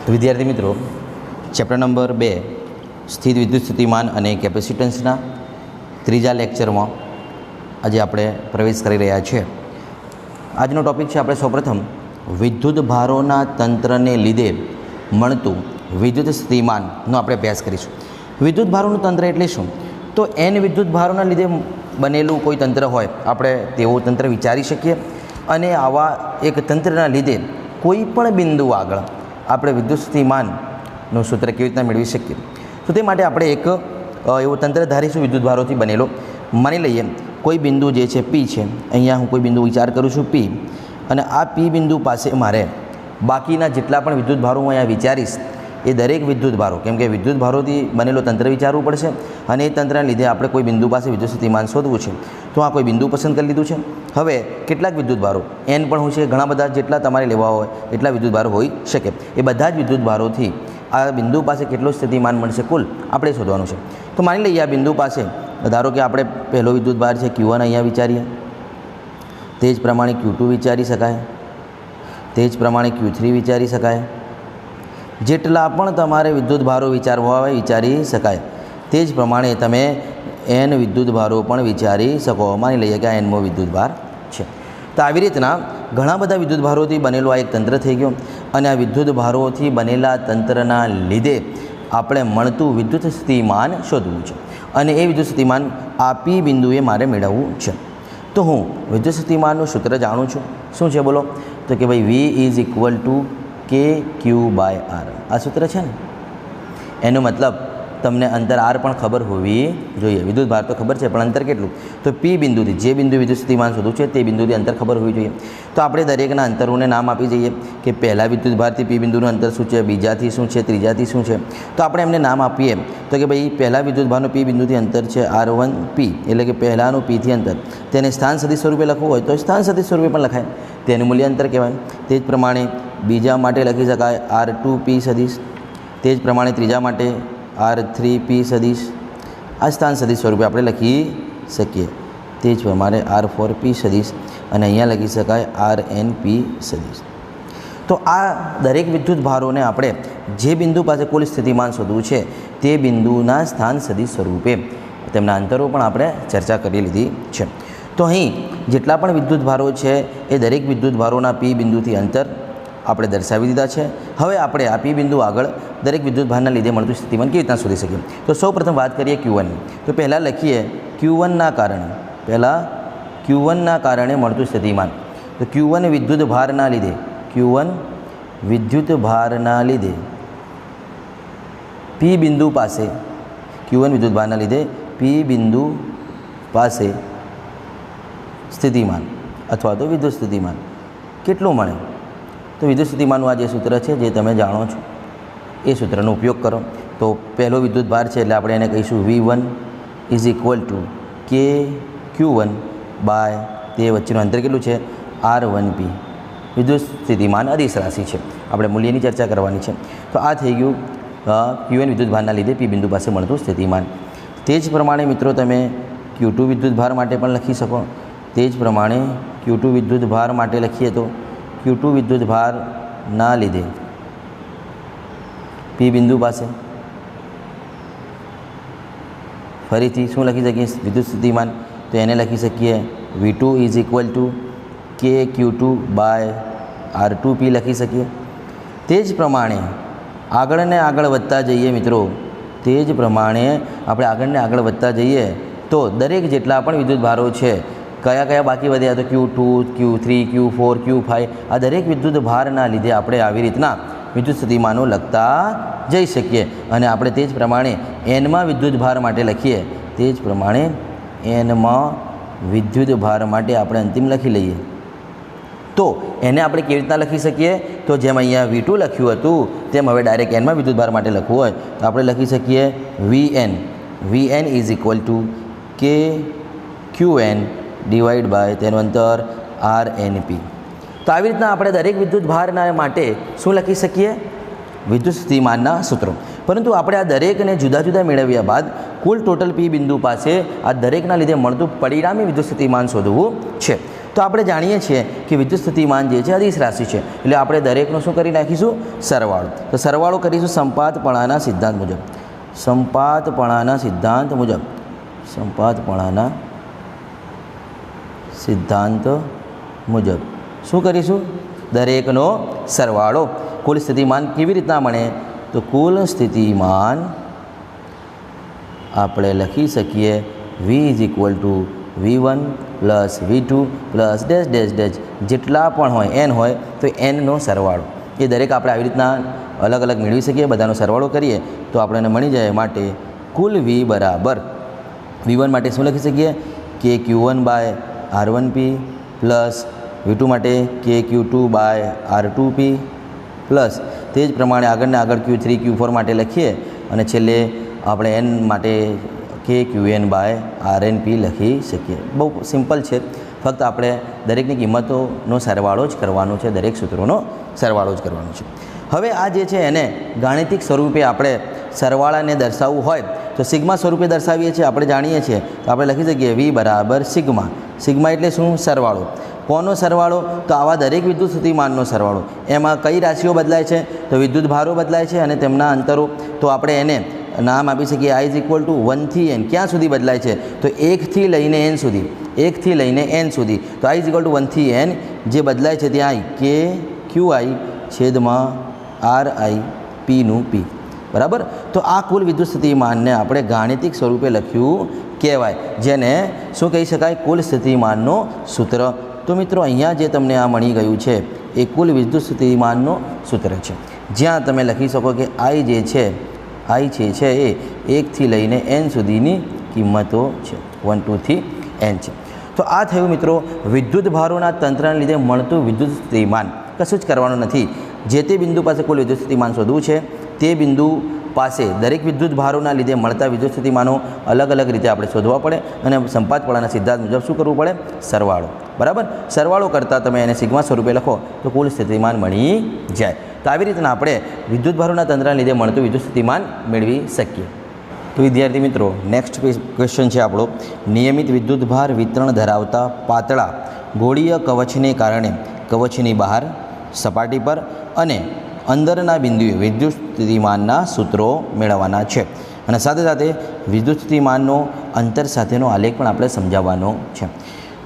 તો વિદ્યાર્થી મિત્રો, ચેપ્ટર નંબર 2 સ્થિત વિદ્યુત સ્થિતિમાન અને કેપેસિટન્સના ત્રીજા લેક્ચરમાં આજે આપણે પ્રવેશ કરી રહ્યા છીએ. આજનો ટૉપિક છે આપણે સૌપ્રથમ વિદ્યુત ભારોના તંત્રને લીધે મળતું વિદ્યુત સ્થિતિમાનનો આપણે અભ્યાસ કરીશું. વિદ્યુત ભારોનું તંત્ર એટલે શું? તો n વિદ્યુત ભારોના લીધે બનેલું કોઈ તંત્ર હોય આપણે તેવું તંત્ર વિચારી શકીએ અને આવા એક તંત્રના લીધે કોઈ પણ બિંદુ આગળ આપણે વિદ્યુત સ્થિતિમાનનું સૂત્ર કેવી રીતના મેળવી શકીએ. તો તે માટે આપણે એક એવો તંત્ર ધારીશું વિદ્યુત ભારોથી બનેલો. માની લઈએ કોઈ બિંદુ જે છે P છે, અહીંયા હું કોઈ બિંદુ વિચાર કરું છું P, અને આ P બિંદુ પાસે મારે બાકીના જેટલા પણ વિદ્યુત ભારો હું અહીંયા વિચારીશ એ દરેક વિદ્યુત ભારો, કેમ કે વિદ્યુત ભારોથી બનેલો તંત્ર વિચારવું પડશે અને એ તંત્રના લીધે આપણે કોઈ બિંદુ પાસે વિદ્યુત સ્થિતિમાન શોધવું છે. તો આ કોઈ બિંદુ પસંદ કરી લીધું છે. હવે કેટલાક વિદ્યુત ભારો n પણ હોય છે, ઘણા બધા જેટલા તમારે લેવા હોય એટલા વિદ્યુત ભારો હોઈ શકે. એ બધા જ વિદ્યુત ભારોથી આ બિંદુ પાસે કેટલું સ્થિતિમાન મળશે કુલ આપણે શોધવાનું છે. તો માની લઈએ આ બિંદુ પાસે ધારો કે આપણે પહેલો વિદ્યુત ભાર છે Q1 અહીંયા વિચારીએ, તે જ પ્રમાણે Q2 વિચારી શકાય, તે જ પ્રમાણે Q3 વિચારી શકાય. જેટલા પણ તમારે વિદ્યુત ભારો વિચારવા હોય વિચારી શકાય. તે જ પ્રમાણે તમે n વિદ્યુત ભારો પણ વિચારી શકો. માની લઈએ કે આ nમો વિદ્યુત ભાર છે. તો આવી રીતના ઘણા બધા વિદ્યુત ભારોથી બનેલું આ એક તંત્ર થઈ ગયું અને આ વિદ્યુત ભારોથી બનેલા તંત્રના લીધે આપણે મળતું વિદ્યુત સ્થિતિમાન શોધવું છે અને એ વિદ્યુત સ્થિતિમાન આ P બિંદુએ મારે મેળવવું છે. તો હું વિદ્યુત સ્થિતિમાનનું સૂત્ર જાણું છું. શું છે બોલો? તો કે ભાઈ V = KQ/R. આ સૂત્ર છે ને, એનો મતલબ તમને અંતર R પણ ખબર હોવી જોઈએ. વિદ્યુત ભાર તો ખબર છે પણ અંતર કેટલું? તો P બિંદુથી જે બિંદુ વિદ્યુત સ્થિતિમાન શોધવું છે તે બિંદુથી અંતર ખબર હોવી જોઈએ. તો આપણે દરેકના અંતરોને નામ આપી જઈએ કે પહેલા વિદ્યુત ભારથી P બિંદુનું અંતર શું છે, બીજાથી શું છે, ત્રીજાથી શું છે. તો આપણે એમને નામ આપીએ તો કે ભાઈ પહેલા વિદ્યુત ભારનું P બિંદુથી અંતર છે R1P, એટલે કે પહેલાંનું Pથી અંતર. તેને સ્થાન સદિશ સ્વરૂપે લખવું હોય તો સ્થાન સદિશ સ્વરૂપે પણ લખાય, તેનું મૂલ્ય અંતર કહેવાય. તે જ પ્રમાણે બીજા માટે લખી શકાય R2P સદિશ, તે જ પ્રમાણે ત્રીજા માટે R3P સદિશ. આ સ્થાન સદિશ સ્વરૂપે આપણે લખી શકીએ. તે જ પ્રમાણે R4P સદિશ અને અહીંયા લખી શકાય RNP સદિશ. તો આ દરેક વિદ્યુત ભારોને આપણે જે બિંદુ પાસે કુલ સ્થિતિમાન શોધવું છે તે બિંદુના સ્થાન સદિશ સ્વરૂપે તેમના અંતરો પણ આપણે ચર્ચા કરી લીધી છે. તો અહીં જેટલા પણ વિદ્યુત ભારો છે એ દરેક વિદ્યુત ભારોના P બિંદુથી અંતર આપણે દર્શાવી દીધા છે. હવે આપણે આ P બિંદુ આગળ દરેક વિદ્યુત ભારના લીધે મળતું સ્થિતિમાન કેવી રીતના શોધી શકીએ? તો સૌ પ્રથમ વાત કરીએ Q1. તો પહેલાં લખીએ Q1ના કારણે મળતું સ્થિતિમાન. તો Q1 વિદ્યુત ભારના લીધે P બિંદુ પાસે Q1 વિદ્યુત ભારના લીધે P બિંદુ પાસે સ્થિતિમાન અથવા તો વિદ્યુત સ્થિતિમાન કેટલું મળે? તો વિદ્યુત સ્થિતિમાનનું આ જે સૂત્ર છે જે તમે જાણો છો એ સૂત્રનો ઉપયોગ કરો. તો પહેલો વિદ્યુત ભાર છે એટલે આપણે એને કહીશું V1 = KQ1 તે વચ્ચેનું અંતર કેટલું છે? R1P. વિદ્યુત સ્થિતિમાન અદિશ રાશિ છે, આપણે મૂલ્યની ચર્ચા કરવાની છે. તો આ થઈ ગયું Q1 વિદ્યુત ભારના લીધે P બિંદુ પાસે મળતું સ્થિતિમાન. તે જ પ્રમાણે મિત્રો તમે Q2 વિદ્યુત ભાર માટે પણ લખી શકો. તે જ પ્રમાણે Q2 વિદ્યુત ભાર માટે લખીએ તો Q2 વિદ્યુત ભારના લીધે P બિંદુ પાસે ફરીથી શું લખી શકીએ વિદ્યુત સ્થિતિમાન? તો એને લખી શકીએ V2 = KQ2/R2P લખી શકીએ. તે જ પ્રમાણે આગળ વધતા જઈએ મિત્રો, તે જ પ્રમાણે આપણે આગળ વધતા જઈએ તો દરેક જેટલા પણ વિદ્યુત ભારો છે કયા બાકી વધ્યા? તો Q2, Q3, Q4, Q5. આ દરેક વિદ્યુત ભારના લીધે આપણે આવી રીતના વિદ્યુત સ્થિતિમાનો લખતા જઈ શકીએ અને આપણે તે જ પ્રમાણે nમાં વિદ્યુત ભાર માટે લખીએ. તે જ પ્રમાણે nમાં વિદ્યુત ભાર માટે આપણે અંતિમ લખી લઈએ. તો એને આપણે કેવી રીતના લખી શકીએ? તો જેમ અહીંયા V2 લખ્યું હતું તેમ હવે ડાયરેક્ટ nમાં વિદ્યુત ભાર માટે લખવું હોય તો આપણે લખી શકીએ VN = KQN તેનું અંતર RNP. તો આવી રીતના આપણે દરેક વિદ્યુત ભારના માટે શું લખી શકીએ? વિદ્યુત સ્થિતિમાનના સૂત્રો. પરંતુ આપણે આ દરેકને જુદા જુદા મેળવ્યા બાદ કુલ ટોટલ P બિંદુ પાસે આ દરેકના લીધે મળતું પરિણામી વિદ્યુત સ્થિતિમાન શોધવું છે. તો આપણે જાણીએ છીએ કે વિદ્યુત સ્થિતિમાન જે છે અદિશ રાશિ છે, એટલે આપણે દરેકનો શું કરી નાખીશું? સરવાળો. તો સરવાળો કરીશું સંપાતપણાના સિદ્ધાંત મુજબ. સંપાતપણાના સિદ્ધાંત મુજબ. સંપાતપણાના સિદ્ધાંત મુજબ શું કરીશું? દરેકનો સરવાળો. કુલ સ્થિતિમાન કેવી રીતના મળે? તો કુલ સ્થિતિમાન આપણે લખી શકીએ V = V1 + V2 + dash dash dash, જેટલા પણ હોય n હોય તો nનો સરવાળો. એ દરેક આપણે આવી રીતના અલગ અલગ મેળવી શકીએ. બધાનો સરવાળો કરીએ તો આપણને મળી જાય. માટે કુલ V બરાબર V1 માટે શું લખી શકીએ? KQ1/R1P પ્લસ V2 માટે KQ2/R2P પ્લસ તે જ પ્રમાણે આગળને આગળ Q3 Q4 માટે લખીએ અને છેલ્લે આપણે n માટે KQN/RNP લખી શકીએ. બહુ સિમ્પલ છે. ફક્ત આપણે દરેકની કિંમતોનો સરવાળો જ કરવાનો છે, દરેક સૂત્રોનો સરવાળો જ કરવાનો છે. હવે આ જે છે એને ગાણિતિક સ્વરૂપે આપણે સરવાળાને દર્શાવવું હોય તો સિગ્મા સ્વરૂપે દર્શાવીએ છીએ. આપણે જાણીએ છીએ તો આપણે લખી શકીએ V બરાબર સિગ્મા. સિગ્મા એટલે શું? સરવાળો. કોનો સરવાળો? તો આવા દરેક વિદ્યુત સ્થિતિમાનનો સરવાળો. એમાં કઈ રાશિઓ બદલાય છે? તો વિદ્યુત ભારો બદલાય છે અને તેમના અંતરો. તો આપણે એને નામ આપી શકીએ I = 1 થી n. ક્યાં સુધી બદલાય છે? તો 1 થી લઈને n સુધી. 1 થી લઈને n સુધી. તો I = 1 થી n જે બદલાય છે ત્યાં KQI/RIP બરાબર. તો આ કુલ વિદ્યુત સ્થિતિમાનને આપણે ગાણિતિક સ્વરૂપે લખ્યું કહેવાય, જેને શું કહી શકાય? કુલ સ્થિતિમાનનો સૂત્ર. તો મિત્રો અહીંયા જે તમને આ મળી ગયું છે એ કુલ વિદ્યુત સ્થિતિમાનનો સૂત્ર છે, જ્યાં તમે લખી શકો કે I જે છે I છે એ 1 થી લઈને n સુધીની કિંમતો છે. 1 2 થી n છે. તો આ થયું મિત્રો વિદ્યુત ભારોના તંત્રને લીધે મળતું વિદ્યુત સ્થિતિમાન. કશું જ કરવાનું નથી. જે તે બિંદુ પાસે કુલ વિદ્યુત સ્થિતિમાન શોધવું છે, તે બિંદુ પાસે દરેક વિદ્યુત ભારોના લીધે મળતા વિદ્યુત સ્થિતિમાનો અલગ અલગ રીતે આપણે શોધવા પડે અને સંપાતપણાના સિદ્ધાંત મુજબ શું કરવું પડે? સરવાળો. બરાબર. સરવાળો કરતાં તમે એને સિગ્મા સ્વરૂપે લખો તો કુલ સ્થિતિમાન મળી જાય. તો આવી રીતના આપણે વિદ્યુત ભારોના તંત્રને લીધે મળતું વિદ્યુત સ્થિતિમાન મેળવી શકીએ. તો વિદ્યાર્થી મિત્રો, નેક્સ્ટ ક્વેશ્ચન છે આપણો. નિયમિત વિદ્યુત ભાર વિતરણ ધરાવતા પાતળા ગોળીય કવચને કારણે કવચની બહાર, સપાટી પર અને અંદરના બિંદુએ વિદ્યુત સ્થિતિમાનના સૂત્રો મેળવવાના છે. અને સાથે સાથે વિદ્યુત સ્થિતિમાનનો અંતર સાથેનો આલેખ પણ આપણે સમજાવવાનો છે.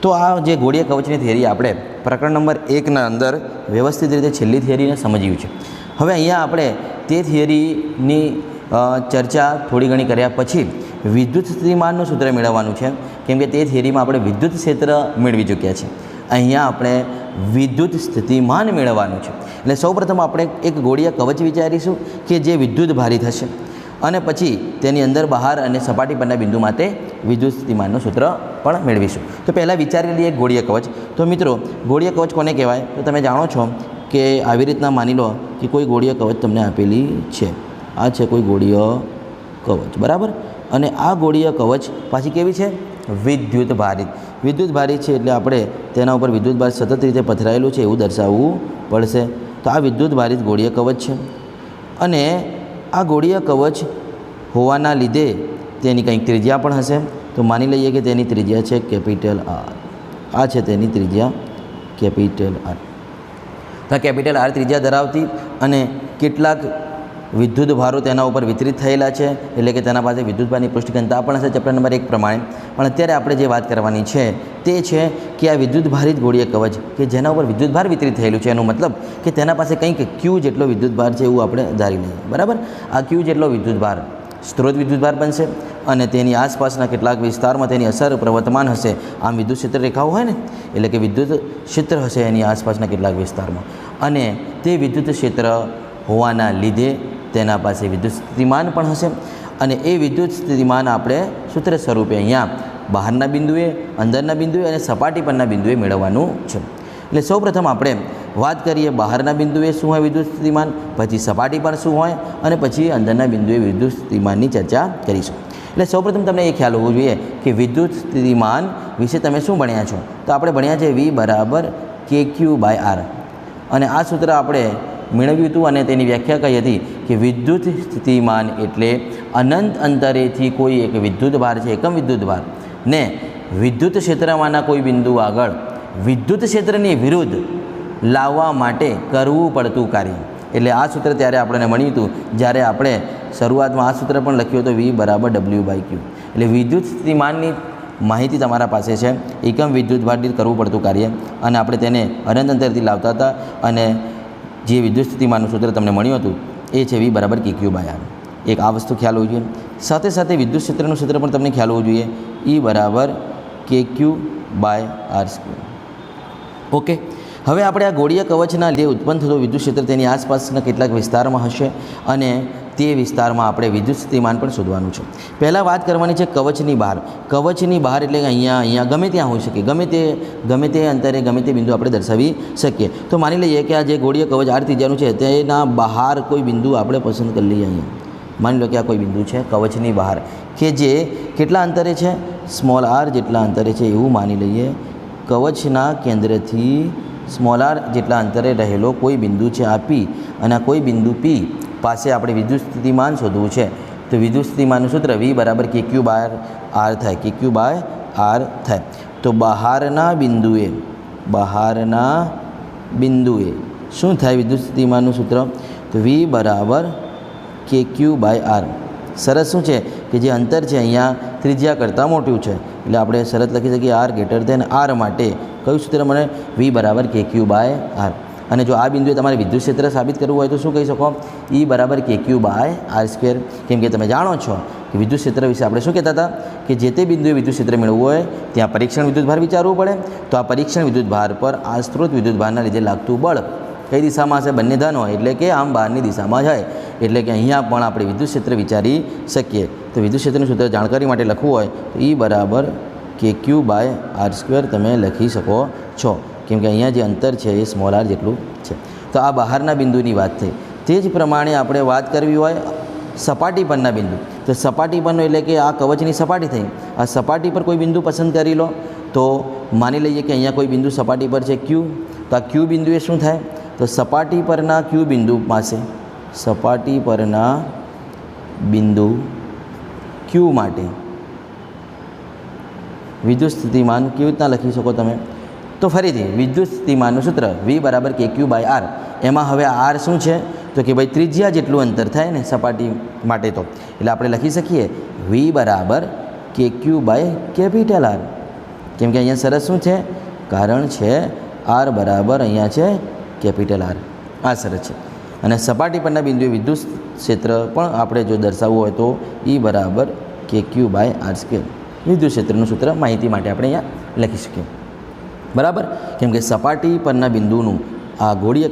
તો આ જે ગોળીય કવચની થિયરી આપણે પ્રકરણ નંબર 1ના અંદર વ્યવસ્થિત રીતે છેલ્લી થિયરીને સમજ્યું છે. હવે અહીંયા આપણે તે થિયરીની ચર્ચા થોડી ઘણી કર્યા પછી વિદ્યુત સ્થિતિમાનનું સૂત્ર મેળવવાનું છે, કેમ કે તે થિયરીમાં આપણે વિદ્યુત ક્ષેત્ર મેળવી ચૂક્યા છે. અહીંયા આપણે વિદ્યુત સ્થિતિમાન મેળવવાનું છે. એટલે સૌપ્રથમ આપણે એક ગોળીય કવચ વિચારીશું કે જે વિદ્યુત ભારિત હશે અને પછી તેની અંદર, બહાર અને સપાટી પરના બિંદુ માટે વિદ્યુત સ્થિતિમાનનું સૂત્ર પણ મેળવીશું. તો પહેલાં વિચારી લઈએ ગોળીય કવચ. તો મિત્રો, ગોળીય કવચ કોને કહેવાય? તો તમે જાણો છો કે આવી રીતના માની લો કે કોઈ ગોળીય કવચ તમને આપેલી છે. આ છે કોઈ ગોળીય કવચ, બરાબર. અને આ ગોળીય કવચ પાછી કેવી છે? વિદ્યુત ભારિત. વિદ્યુત ભારિત છે એટલે આપણે તેના ઉપર વિદ્યુત ભાર સતત રીતે પથરાયેલું છે એવું દર્શાવવું પડશે. તો આ વિદ્યુત ભારિત ગોળીય કવચ છે અને આ ગોળીય કવચ હોવાના લીધે તેની કંઈક ત્રિજ્યા પણ હશે. તો માની લઈએ કે તેની ત્રિજ્યા છે કેપિટલ R. આ છે તેની ત્રિજ્યા કેપિટલ R. તો કેપિટલ R ત્રિજ્યા ધરાવતી અને કેટલાક વિદ્યુત ભારો તેના ઉપર વિતરિત થયેલા છે, એટલે કે તેના પાસે વિદ્યુત ભારની પૃષ્ઠ ઘનતા પણ હશે ચેપ્ટર નંબર 1 પ્રમાણે. પણ અત્યારે આપણે જે વાત કરવાની છે તે છે કે આ વિદ્યુત ભારિત ગોળીય કવચ કે જેના ઉપર વિદ્યુત ભાર વિતરિત થયેલું છે, એનો મતલબ કે તેના પાસે કંઈક Q જેટલો વિદ્યુત ભાર છે એવું આપણે ધારી લઈએ. બરાબર. આ Q જેટલો વિદ્યુત ભાર સ્ત્રોત વિદ્યુત ભાર બનશે અને તેની આસપાસના કેટલાક વિસ્તારમાં તેની અસર પ્રવર્તમાન હશે. આમ વિદ્યુત ક્ષેત્ર રેખાઓ હોય ને, એટલે કે વિદ્યુત ક્ષેત્ર હશે એની આસપાસના કેટલાક વિસ્તારમાં, અને તે વિદ્યુત ક્ષેત્ર હોવાના લીધે તેના પાસે વિદ્યુત સ્થિતિમાન પણ હશે. અને એ વિદ્યુત સ્થિતિમાન આપણે સૂત્ર સ્વરૂપે અહીંયા બહારના બિંદુએ, અંદરના બિંદુએ અને સપાટી પરના બિંદુએ મેળવવાનું છે. એટલે સૌપ્રથમ આપણે વાત કરીએ બહારના બિંદુએ શું હોય વિદ્યુત સ્થિતિમાન, પછી સપાટી પર શું હોય અને પછી અંદરના બિંદુએ વિદ્યુત સ્થિતિમાનની ચર્ચા કરીશું. એટલે સૌપ્રથમ તમને એ ખ્યાલ હોવો જોઈએ કે વિદ્યુત સ્થિતિમાન વિશે તમે શું ભણ્યા છો? તો આપણે ભણ્યા છે V = KQ/R. અને આ સૂત્ર આપણે મેળવ્યું હતું અને તેની વ્યાખ્યા કઈ હતી કે વિદ્યુત સ્થિતિમાન એટલે અનંત અંતરેથી કોઈ એક વિદ્યુત ભાર છે, એકમ વિદ્યુત ભાર ને વિદ્યુત ક્ષેત્રમાંના કોઈ બિંદુ આગળ વિદ્યુત ક્ષેત્રની વિરુદ્ધ લાવવા માટે કરવું પડતું કાર્ય. એટલે આ સૂત્ર ત્યારે આપણને મળ્યું હતું જ્યારે આપણે શરૂઆતમાં આ સૂત્ર પણ લખ્યું હતું V બરાબર W/Q. એટલે વિદ્યુત સ્થિતિમાનની માહિતી તમારા પાસે છે, એકમ વિદ્યુત ભાર દીઠ કરવું પડતું કાર્ય, અને આપણે તેને અનંત અંતરથી લાવતા હતા અને જે વિદ્યુત સ્થિતિમાનનું સૂત્ર તમને મળ્યું હતું એ છે V બરાબર KQ/R. એક આ વસ્તુ ખ્યાલ હોવી જોઈએ. સાથે સાથે વિદ્યુત ક્ષેત્રનું સૂત્ર પણ તમને ખ્યાલ હોવું જોઈએ, E બરાબર KQ/R². ઓકે, હવે આપણે આ ગોળીય કવચના લીધે ઉત્પન્ન થતો વિદ્યુત ક્ષેત્ર તેની આસપાસના કેટલાક વિસ્તારમાં હશે અને તે વિસ્તારમાં આપણે વિદ્યુત સ્થિતિમાન પણ શોધવાનું છે. પહેલાં વાત કરવાની છે કવચની બહાર. કવચની બહાર એટલે કે અહીંયા ગમે ત્યાં હોઈ શકે, ગમે તે અંતરે ગમે તે બિંદુ આપણે દર્શાવી શકીએ. તો માની લઈએ કે આ જે ગોળીય કવચ R ત્રિજ્યાનું છે તેના બહાર કોઈ બિંદુ આપણે પસંદ કરી લઈએ. અહીંયા માની લો કે આ કોઈ બિંદુ છે કવચની બહાર કે જે કેટલા અંતરે છે, સ્મોલ r જેટલા અંતરે છે એવું માની લઈએ. કવચના કેન્દ્રથી સ્મોલ r જેટલા અંતરે રહેલો કોઈ બિંદુ છે આ P, અને આ કોઈ બિંદુ P પાસે આપણે વિદ્યુત સ્થિતિમાન શોધવું છે. તો વિદ્યુત સ્થિતિમાનનું સૂત્ર V બરાબર KQ/R થાય, KQ/R થાય. તો બહારના બિંદુએ શું થાય વિદ્યુત સ્થિતિમાનનું સૂત્ર? તો V બરાબર KQ/R. શરત શું છે કે જે અંતર છે અહીંયા ત્રિજ્યા કરતાં મોટું છે, એટલે આપણે શરત લખી શકીએ R > R માટે કયું સૂત્ર મળે? V બરાબર KQ/R. અને જો આ બિંદુએ તમારે વિદ્યુત ક્ષેત્ર સાબિત કરવું હોય તો શું કહી શકો? E બરાબર KQ/R². કેમ કે તમે જાણો છો કે વિદ્યુત ક્ષેત્ર વિશે આપણે શું કહેતા હતા કે જે તે બિંદુએ વિદ્યુત ક્ષેત્ર મેળવવું હોય ત્યાં પરીક્ષણ વિદ્યુતભાર વિચારવું પડે. તો આ પરીક્ષણ વિદ્યુતભાર પર આ સ્ત્રોત વિદ્યુતભારના લીધે લાગતું બળ કઈ દિશામાં હશે? બંને ધન હોય, એટલે કે આમ બહારની દિશામાં જાય. એટલે કે અહીંયા પણ આપણે વિદ્યુત ક્ષેત્ર વિચારી શકીએ. તો વિદ્યુત ક્ષેત્રનું સૂત્ર જાણકારી માટે લખવું હોય તો E બરાબર KQ/R² તમે લખી શકો છો. કેમ કે અહીંયા જે અંતર છે એ સ્મોલ r જેટલું છે. તો આ બહારના બિંદુની વાત થઈ. તે જ પ્રમાણે આપણે વાત કરવી હોય સપાટી પરના બિંદુ. તો સપાટી પરનો એટલે કે આ કવચની સપાટી થઈ, આ સપાટી પર કોઈ બિંદુ પસંદ કરી લો. તો માની લઈએ કે અહીંયા કોઈ બિંદુ સપાટી પર છે Q. તો આ Q બિંદુએ શું થાય? તો સપાટી પરના Q બિંદુ પાસે સપાટી પરના બિંદુ Q માટે વિદ્યુત સ્થિતિમાન કેવી રીતના લખી શકો તમે? તો ફરીથી વિદ્યુત સ્થિતિમાનનું સૂત્ર V બરાબર KQ/R. એમાં હવે R શું છે? તો કે ભાઈ ત્રિજ્યા જેટલું અંતર થાય ને સપાટી માટે, તો એટલે આપણે લખી શકીએ V બરાબર KQ/R. કેમ કે અહીંયા શરત શું છે? કારણ છે R બરાબર અહીંયા છે R. આ શરત છે. અને સપાટી પરના બિંદુએ વિદ્યુત ક્ષેત્ર પણ આપણે જો દર્શાવવું હોય તો E બરાબર KQ/R². વિદ્યુત ક્ષેત્રનું સૂત્ર માહિતી માટે આપણે અહીંયા લખી શકીએ. બરાબર? કેમ કે સપાટી પરના બિંદુનું આ ગોળીય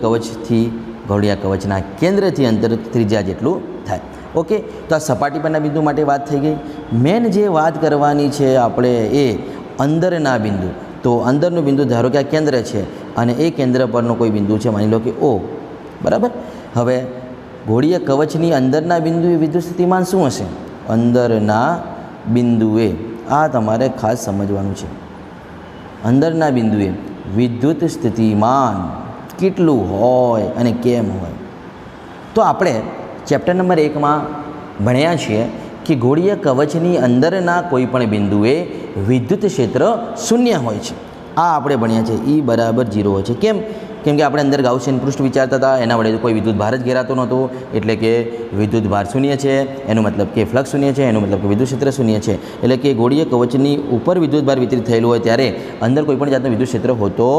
કવચના કેન્દ્રથી અંતર ત્રિજ્યા જેટલું થાય. ઓકે, તો આ સપાટી પરના બિંદુ માટે વાત થઈ ગઈ. મેન જે વાત કરવાની છે આપણે એ અંદરના બિંદુ. તો અંદરનું બિંદુ ધારો કે આ કેન્દ્ર છે અને એ કેન્દ્ર પરનો કોઈ બિંદુ છે, માની લો કે O. બરાબર? હવે ગોળીય કવચની અંદરના બિંદુએ વિદ્યુત સ્થિતિમાન શું હશે? અંદરના બિંદુએ, આ તમારે ખાસ સમજવાનું છે, અંદરના બિંદુએ વિદ્યુત સ્થિતિમાન કેટલું હોય અને કેમ હોય. તો આપણે ચેપ્ટર નંબર 1માં ભણ્યા છીએ કે ગોળીય કવચની અંદરના કોઈ પણ બિંદુએ વિદ્યુત ક્ષેત્ર શૂન્ય હોય છે. આ આપણે ભણ્યા છે. E બરાબર 0 હોય છે. કેમ કે આપણે અંદર ગાઉસિયન પૃષ્ઠ વિચારતા હતા, એના વડે કોઈ વિદ્યુત ભાર જ ઘેરાતો નહોતો, એટલે કે વિદ્યુત ભાર શૂન્ય છે એનો મતલબ કે ફ્લક્સ શૂન્ય છે, એનો મતલબ કે વિદ્યુત ક્ષેત્ર શૂન્ય છે. એટલે કે ગોળીય કવચની ઉપર વિદ્યુત ભાર વિતરિત થયેલું હોય ત્યારે અંદર કોઈ પણ જાતનો વિદ્યુત ક્ષેત્ર હોતો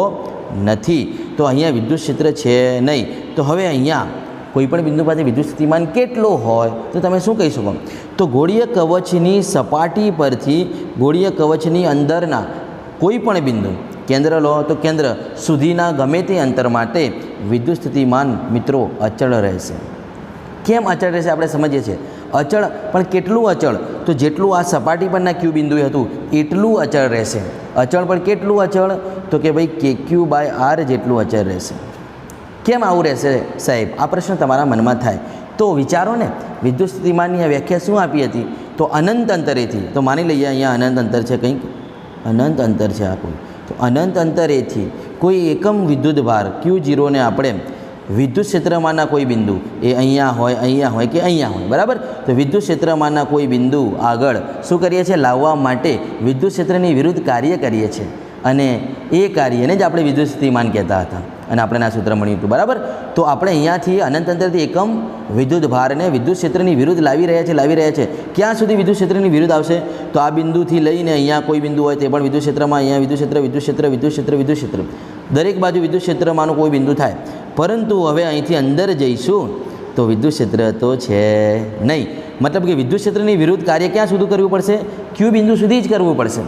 નથી. તો અહીંયા વિદ્યુત ક્ષેત્ર છે નહીં. તો હવે અહીંયા કોઈ પણ બિંદુ પાસે વિદ્યુત સ્થિતિમાન કેટલું હોય તો તમે શું કહી શકો? તો ગોળીય કવચની સપાટી પરથી ગોળીય કવચની અંદરના કોઈ પણ બિંદુ, કેન્દ્ર લો તો કેન્દ્ર સુધીના ગમે તે અંતર માટે વિદ્યુત સ્થિતિમાન મિત્રો અચળ રહેશે. કેમ અચળ રહેશે આપણે સમજીએ છીએ. અચળ પણ કેટલું અચળ? તો જેટલું આ સપાટી પરના Q બિંદુએ હતું એટલું અચળ રહેશે. અચળ પણ કેટલું અચળ? તો કે ભાઈ KQ/R જેટલું અચળ રહેશે. કેમ આવું રહેશે સાહેબ? આ પ્રશ્ન તમારા મનમાં થાય તો વિચારો ને. વિદ્યુત સ્થિતિમાનની આ વ્યાખ્યા શું આપી હતી? તો અનંત અંતરેથી, તો માની લઈએ અહીંયા અનંત અંતર છે, કંઈક અનંત અંતર છે આ કોઈ, તો અનંત અંતરેથી કોઈ એકમ વિદ્યુત ભાર Q0 ને આપણે વિદ્યુત ક્ષેત્રમાંના કોઈ બિંદુ એ અહીંયા હોય કે અહીંયા હોય. બરાબર? તો વિદ્યુત ક્ષેત્રમાંના કોઈ બિંદુ આગળ શું કરીએ છીએ? લાવવા માટે વિદ્યુત ક્ષેત્રની વિરુદ્ધ કાર્ય કરીએ છીએ અને એ એ કાર્યને જ આપણે વિદ્યુત સ્થિતિમાન કહેતા હતા અને આપણે આ સૂત્ર મળ્યું હતું, બરાબર. તો આપણે અહીંયાથી અનંત અંતરથી એકમ વિદ્યુત ભારને વિદ્યુત ક્ષેત્રની વિરુદ્ધ લાવી રહ્યા છે. ક્યાં સુધી વિદ્યુત ક્ષેત્રની વિરુદ્ધ આવશે? તો આ બિંદુથી લઈને અહીંયા કોઈ બિંદુ હોય તે પણ વિદ્યુત ક્ષેત્રમાં, અહીંયા વિદ્યુત ક્ષેત્ર દરેક બાજુ વિદ્યુત ક્ષેત્રમાંનું કોઈ બિંદુ થાય. પરંતુ હવે અહીંથી અંદર જઈશું તો વિદ્યુત ક્ષેત્ર તો છે નહીં. મતલબ કે વિદ્યુત ક્ષેત્રની વિરુદ્ધ કાર્ય ક્યાં સુધી કરવું પડશે? ક્યુ બિંદુ સુધી જ કરવું પડશે.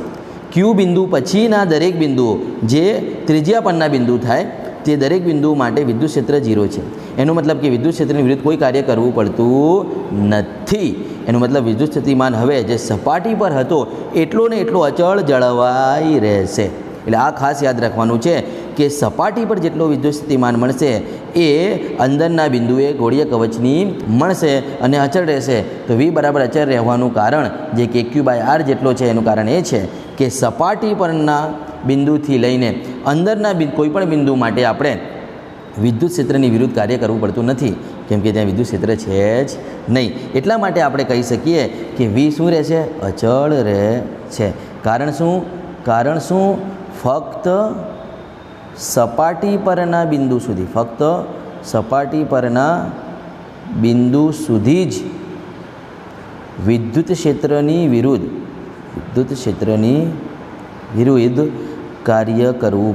ક્યુ બિંદુ પછીના દરેક બિંદુઓ જે ત્રિજ્યા પરના બિંદુ થાય તે દરેક બિંદુ માટે વિદ્યુત ક્ષેત્ર 0 છે. એનો મતલબ કે વિદ્યુત ક્ષેત્રની વિરુદ્ધ કોઈ કાર્ય કરવું પડતું નથી. એનો મતલબ વિદ્યુત સ્થિતિમાન હવે જે સપાટી પર હતો એટલો ને એટલો અચળ જળવાઈ રહેશે. એટલે આ ખાસ યાદ રાખવાનું છે કે સપાટી પર જેટલો વિદ્યુત સ્થિતિમાન મળશે એ અંદરના બિંદુએ ગોળીય કવચની મળશે અને અચળ રહેશે. તો V બરાબર અચળ રહેવાનું કારણ જે KQ/R જેટલો છે એનું કારણ એ છે કે સપાટી પરના બિંદુથી લઈને અંદરના કોઈપણ બિંદુ માટે આપણે વિદ્યુત ક્ષેત્રની વિરુદ્ધ કાર્ય કરવું પડતું નથી, કેમ કે ત્યાં વિદ્યુત ક્ષેત્ર છે જ નહીં. એટલા માટે આપણે કહી શકીએ કે V શું રહેશે? અચળ રહે છે. કારણ શું? ફક્ત સપાટી પરના બિંદુ સુધી જ વિદ્યુત ક્ષેત્રની વિરુદ્ધ કાર્ય કરવું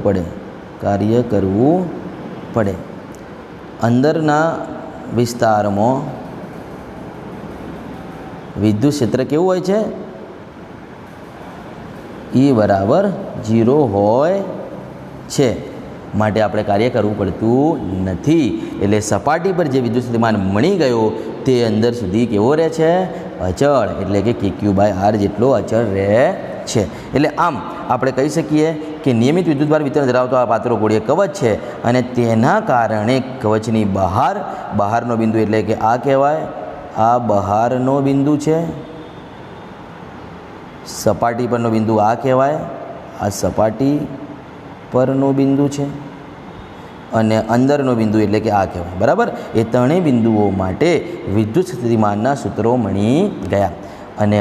પડે. અંદરના વિસ્તારમાં વિદ્યુત ક્ષેત્ર કેવું હોય છે? E બરાબર 0 હોય છે. માટે આપણે કાર્ય કરવું પડતું નથી. એટલે સપાટી પર જે વિદ્યુત સ્થિતિમાન મળી ગયો તે અંદર સુધી કેવો રહે છે? અચળ. એટલે કે KQ/R જેટલો અચળ રહે છે. એટલે આમ આપણે કહી શકીએ કે નિયમિત વિદ્યુતભાર વિતરણ ધરાવતો આ પાતળો ગોળીય કવચ છે અને તેના કારણે કવચની બહારનો બિંદુ એટલે કે આ કહેવાય, આ બહારનો બિંદુ છે. સપાટી પરનો બિંદુ આ કહેવાય, આ સપાટી પરનો બિંદુ છે અને અંદરનો બિંદુ એટલે કે આ કહેવાય, બરાબર. એ ત્રણેય બિંદુઓ માટે વિદ્યુત સ્થિતિમાનના સૂત્રો મળી ગયા. અને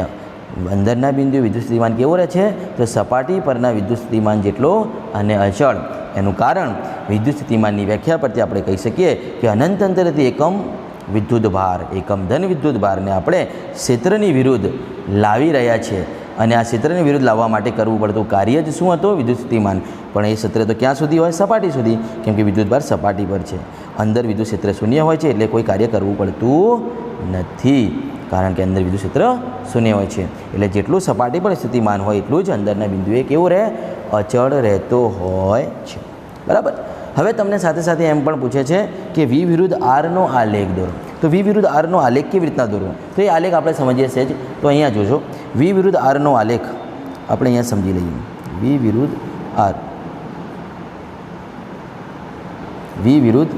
અંદરના બિંદુ વિદ્યુત સ્થિતિમાન કેવો રહે છે? તો સપાટી પરના વિદ્યુત સ્થિતિમાન જેટલો અને અચળ. એનું કારણ વિદ્યુત સ્થિતિમાનની વ્યાખ્યા પરથી આપણે કહી શકીએ કે અનંત અંતરથી એકમ ધન વિદ્યુત ભારને આપણે ક્ષેત્રની વિરુદ્ધ લાવી રહ્યા છીએ. અને આ ક્ષેત્રની વિરુદ્ધ લાવવા માટે કરવું પડતું કાર્ય જ શું હતું? વિદ્યુત સ્થિતિમાન. પણ એ ક્ષેત્ર તો ક્યાં સુધી હોય? સપાટી સુધી, કેમ કે વિદ્યુત ભાર સપાટી પર છે. અંદર વિદ્યુત ક્ષેત્ર શૂન્ય હોય છે એટલે કોઈ કાર્ય કરવું પડતું નથી, કારણ કે અંદર વિદ્યુત ક્ષેત્ર શૂન્ય હોય છે. એટલે જેટલું સપાટી પર સ્થિતિમાન હોય એટલું જ અંદરના બિંદુએ કેવું રહે? અચળ રહેતો હોય છે, બરાબર. હવે તમને સાથે સાથે એમ પણ પૂછે છે કે V વિરુદ્ધ Rનો આલેખ દોરો. તો V વિરુદ્ધ Rનો આલેખ કેવી રીતના દોરવો? તો એ આલેખ આપણે સમજીએ છે જ. તો અહીંયા જોજો, V વિરુદ્ધ Rનો આલેખ આપણે અહીંયા સમજી લઈએ. V વિરુદ્ધ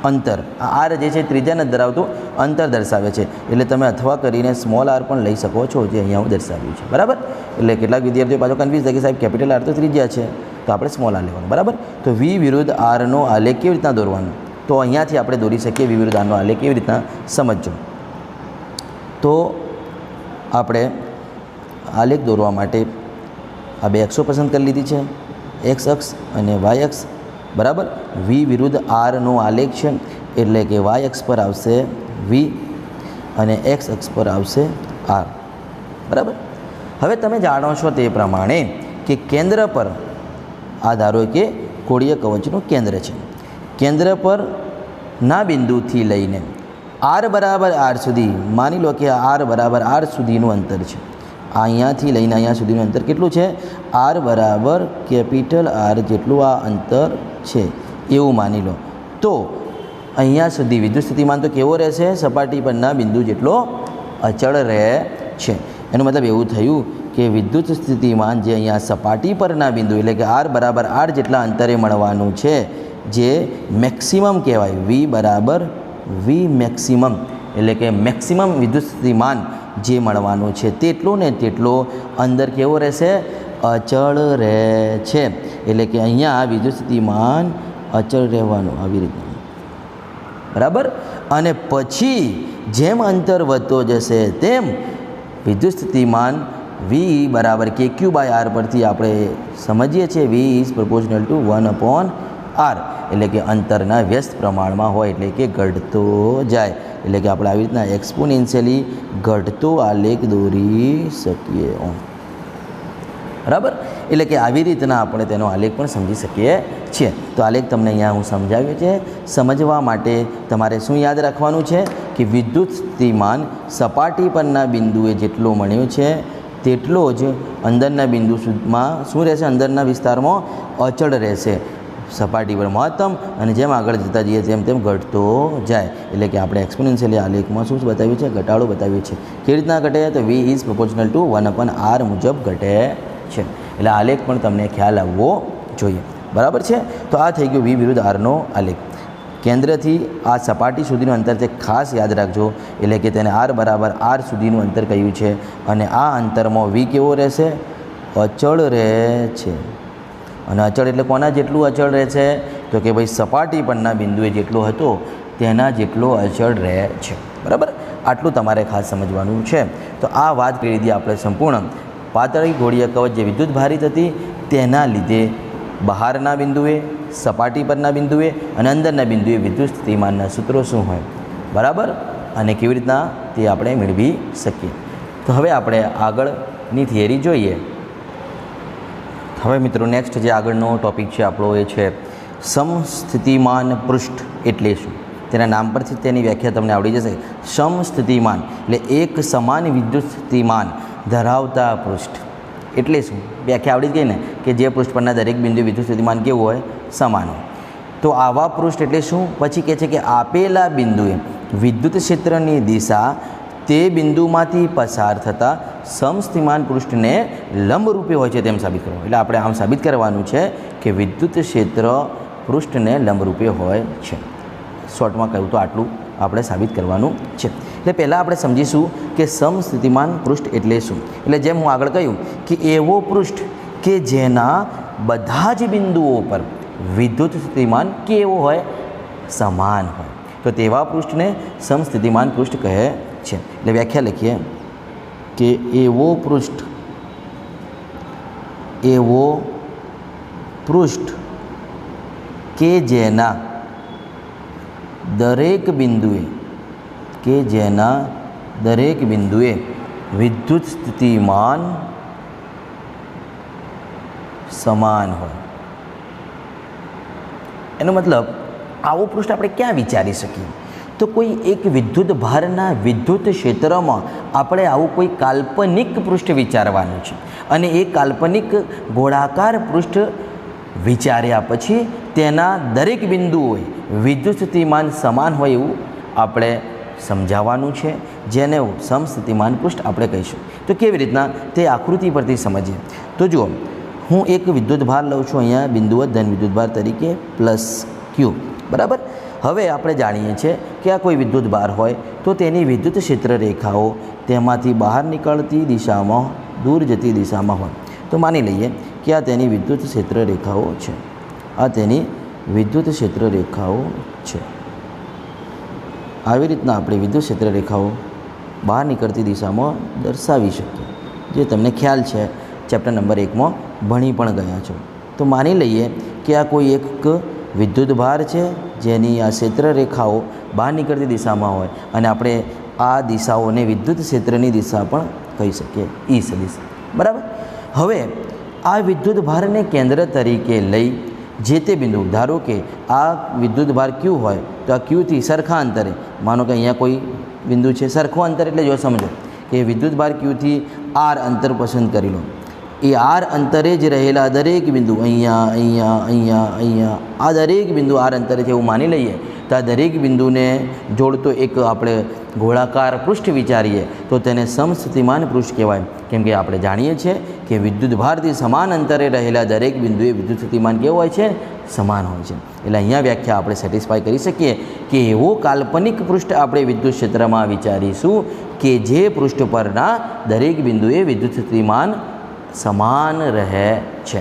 અંતર, આ R જે છે ત્રિજ્યા નથી ધરાવતું, અંતર દર્શાવે છે. એટલે તમે અથવા કરીને સ્મોલ r પણ લઈ શકો છો, જે અહીંયા હું દર્શાવ્યું છે, બરાબર. એટલે કેટલાક વિદ્યાર્થીઓ પાછો કન્ફ્યુઝ થાય કે સાહેબ કેપિટલ R તો ત્રિજ્યા છે, તો આપણે સ્મોલ r લેવાનું, બરાબર. તો V વિરુદ્ધ Rનો આલેખ કેવી રીતના દોરવાનો? તો અહીંયાથી આપણે દોરી શકીએ V વિરુદ્ધ Rનો આલેખ કેવી રીતના, સમજો. તો આપણે આલેખ દોરવા માટે આ બે અક્ષો પસંદ કરી લીધી છે, x અક્ષ અને y અક્ષ, બરાબર. V વિરુદ્ધ Rનો આલેખ છે એટલે કે y અક્ષ પર આવશે V અને x અક્ષ પર આવશે R, બરાબર. હવે તમે જાણો છો તે પ્રમાણે કે કેન્દ્ર પર આ ધારો કે ગોળીય કવચનું કેન્દ્ર છે. કેન્દ્ર પર ના બિંદુથી લઈને R બરાબર R સુધી, માની લો કે R બરાબર R સુધીનું અંતર છે. અહીંયાથી લઈને અહીંયા સુધીનું અંતર કેટલું છે? R બરાબર કેપિટલ R જેટલું આ અંતર છે એવું માની લો. તો અહીંયા સુધી વિદ્યુત સ્થિતિમાન તો કેવો રહેશે? સપાટી પરના બિંદુ જેટલો અચળ રહે છે. એનો મતલબ એવું થયું કે વિદ્યુત સ્થિતિમાન જે અહીંયા સપાટી પરના બિંદુ એટલે કે R બરાબર R જેટલા અંતરે મળવાનું છે, જે મેક્સિમમ કહેવાય. V બરાબર V મેક્સિમમ એટલે કે મેક્સિમમ વિદ્યુત સ્થિતિમાન જે મળવાનું છે તેટલો ને તેટલો અંદર કેવો રહેશે? અચળ રહે છે. એટલે કે અહીંયા વિદ્યુત સ્થિતિમાન અચળ રહેવાનું આવી રીતે, બરાબર. અને પછી જેમ અંતર વધતો જશે તેમ વિદ્યુત સ્થિતિમાન વી બરાબર કે ક્યુ બાય આર પરથી આપણે સમજીએ છીએ V is proportional two 1/r, એટલે કે અંતરના વ્યસ્ત પ્રમાણમાં હોય એટલે કે ઘટતો જાય, એટલે કે આપણે આવી રીતના એક્સપોનેન્શિયલી ઘટતો આલેખ દોરી શકીએ. બરાબર, એટલે કે આવી રીતના આપણે તેનો આલેખ પણ સમજી શકીએ છીએ. તો આલેખ તમને અહીંયા હું સમજાવ્યો છે. સમજવા માટે તમારે શું યાદ રાખવાનું છે કે વિદ્યુત સ્થિતિમાન સપાટી પરના બિંદુએ જેટલો મળ્યો છે તેટલો જ અંદરના બિંદુ સુધીમાં શું રહેશે, અંદરના વિસ્તારમાં અચળ રહેશે. સપાટી પર મહત્તમ અને જેમ આગળ જતા જઈએ તેમ તેમ ઘટતો જાય, એટલે કે આપણે એક્સપોનેન્શિયલી આલેખમાં શું બતાવ્યું છે, ઘટાડો બતાવ્યું છે. કેવી રીતના ઘટે તો V is proportional two 1/r મુજબ ઘટે છે. એટલે આલેખ પણ તમને ખ્યાલ આવવો જોઈએ. બરાબર છે. તો આ થઈ ગયો વી વિરુદ્ધ આરનો આલેખ. કેન્દ્રથી આ સપાટી સુધીનું અંતર તે ખાસ યાદ રાખજો, એટલે કે તેને આર બરાબર આર સુધીનું અંતર કહ્યું છે અને આ અંતરમાં વી કેવો રહેશે, અચળ રહે છે. અને અચળ એટલે કોના જેટલું અચળ રહે છે તો કે ભાઈ સપાટી પરના બિંદુએ જેટલો હતો તેના જેટલો અચળ રહે છે. બરાબર, આટલું તમારે ખાસ સમજવાનું છે. તો આ વાત કરી દીધી આપણે સંપૂર્ણ. પાતળી ગોળીય કવચ જે વિદ્યુત ભારિત હતી તેના લીધે બહારના બિંદુએ, સપાટી પરના બિંદુએ અને અંદરના બિંદુએ વિદ્યુત સ્થિતિમાનના સૂત્રો શું હોય, બરાબર, અને કેવી રીતના તે આપણે મેળવી શકીએ. તો હવે આપણે આગળની થિયરી જોઈએ. હવે મિત્રો નેક્સ્ટ જે આગળનો ટૉપિક છે આપણો એ છે સમસ્થિતિમાન પૃષ્ઠ એટલે શું. તેના નામ પરથી તેની વ્યાખ્યા તમને આવડી જશે. સમસ્થિતિમાન એટલે એક સમાન વિદ્યુત સ્થિતિમાન ધરાવતા પૃષ્ઠ એટલે શું, વ્યાખ્યા આવડી ગઈ ને, કે જે પૃષ્ઠ પરના દરેક બિંદુ વિદ્યુત સ્થિતિમાન કેવું હોય, સમાન હોય. તો આવા પૃષ્ઠ એટલે શું, પછી કહે છે કે આપેલા બિંદુએ વિદ્યુત ક્ષેત્રની દિશા તે બિંદુમાંથી પસાર થતા સમસ્થિતિમાન પૃષ્ઠને લંબરૂપે હોય છે તેમ સાબિત કરવું. એટલે આપણે આમ સાબિત કરવાનું છે કે વિદ્યુત ક્ષેત્ર પૃષ્ઠને લંબરૂપે હોય છે. શોર્ટમાં કહ્યું તો આટલું આપણે સાબિત કરવાનું છે. એટલે પહેલાં આપણે સમજીશું કે સમસ્થિતિમાન પૃષ્ઠ એટલે શું. એટલે જેમ હું આગળ કહ્યું કે એવો પૃષ્ઠ કે જેના બધા જ બિંદુઓ પર વિદ્યુત સ્થિતિમાન કેવો હોય, સમાન હોય, તો તેવા પૃષ્ઠને સમસ્થિતિમાન પૃષ્ઠ કહે છે. એટલે વ્યાખ્યા લખીએ કે એવો પૃષ્ઠ કે જેના દરેક બિંદુએ વિદ્યુત સ્થિતિમાન સમાન હોય. એનો મતલબ આવું પૃષ્ઠ આપણે ક્યાં વિચારી શકીએ, તો કોઈ એક વિદ્યુત ભારના વિદ્યુત ક્ષેત્રમાં આપણે આવું કોઈ કાલ્પનિક પૃષ્ઠ વિચારવાનું છે અને એ કાલ્પનિક ગોળાકાર પૃષ્ઠ વિચાર્યા પછી તેના દરેક બિંદુઓએ વિદ્યુત સ્થિતિમાન સમાન હોય એવું આપણે સમજાવવાનું છે, જેને સમસ્થિતિમાન પૃષ્ઠ આપણે કહીશું. તો કેવી રીતના તે આકૃતિ પરથી સમજીએ. તો જુઓ, હું એક વિદ્યુત ભાર લઉં છું અહીંયા બિંદુવત ધન વિદ્યુત ભાર તરીકે +q. બરાબર. હવે આપણે જાણીએ છીએ કે આ કોઈ વિદ્યુત ભાર હોય તો તેની વિદ્યુત ક્ષેત્ર રેખાઓ તેમાંથી બહાર નીકળતી દિશામાં દૂર જતી દિશામાં હોય. તો માની લઈએ કે આ તેની વિદ્યુત ક્ષેત્ર રેખાઓ છે, આ તેની વિદ્યુત ક્ષેત્ર રેખાઓ છે. આવી રીતના આપણે વિદ્યુત ક્ષેત્ર રેખાઓ બહાર નીકળતી દિશામાં દર્શાવી શકીએ, જે તમને ખ્યાલ છે ચેપ્ટર નંબર 1માં ભણી પણ ગયા છો. તો માની લઈએ કે આ કોઈ એક વિદ્યુત ભાર છે જેની આ ક્ષેત્ર રેખાઓ બહાર નીકળતી દિશામાં હોય અને આપણે આ દિશાઓને વિદ્યુત ક્ષેત્રની દિશા પણ કહી શકીએ, ઈ સદિશ. બરાબર. હવે આ વિદ્યુત ભારને કેન્દ્ર તરીકે લઈ જે તે બિંદુ, ધારો કે આ વિદ્યુત ભાર ક્યુ હોય તો આ ક્યુથી સરખા અંતરે, માનો કે અહીંયા કોઈ બિંદુ છે, સરખું અંતર એટલે જો સમજો કે વિદ્યુત ભાર ક્યુથી આર અંતર પસંદ કરી લો. એ આર અંતરે જ રહેલા દરેક બિંદુ અહીંયા આ દરેક બિંદુ આર અંતરે છે એવું માની લઈએ તો આ દરેક બિંદુને જોડતો એક આપણે ગોળાકાર પૃષ્ઠ વિચારીએ તો તેને સમસ્થિતિમાન પૃષ્ઠ કહેવાય. કેમ કે આપણે જાણીએ છીએ કે વિદ્યુત ભારથી સમાન અંતરે રહેલા દરેક બિંદુએ વિદ્યુત સ્થિતિમાન કેવું હોય છે, સમાન હોય છે. એટલે અહીંયા વ્યાખ્યા આપણે સેટિસ્ફાય કરી શકીએ કે એવો કાલ્પનિક પૃષ્ઠ આપણે વિદ્યુત ક્ષેત્રમાં વિચારીશું કે જે પૃષ્ઠ પરના દરેક બિંદુએ વિદ્યુત સ્થિતિમાન સમાન રહે છે.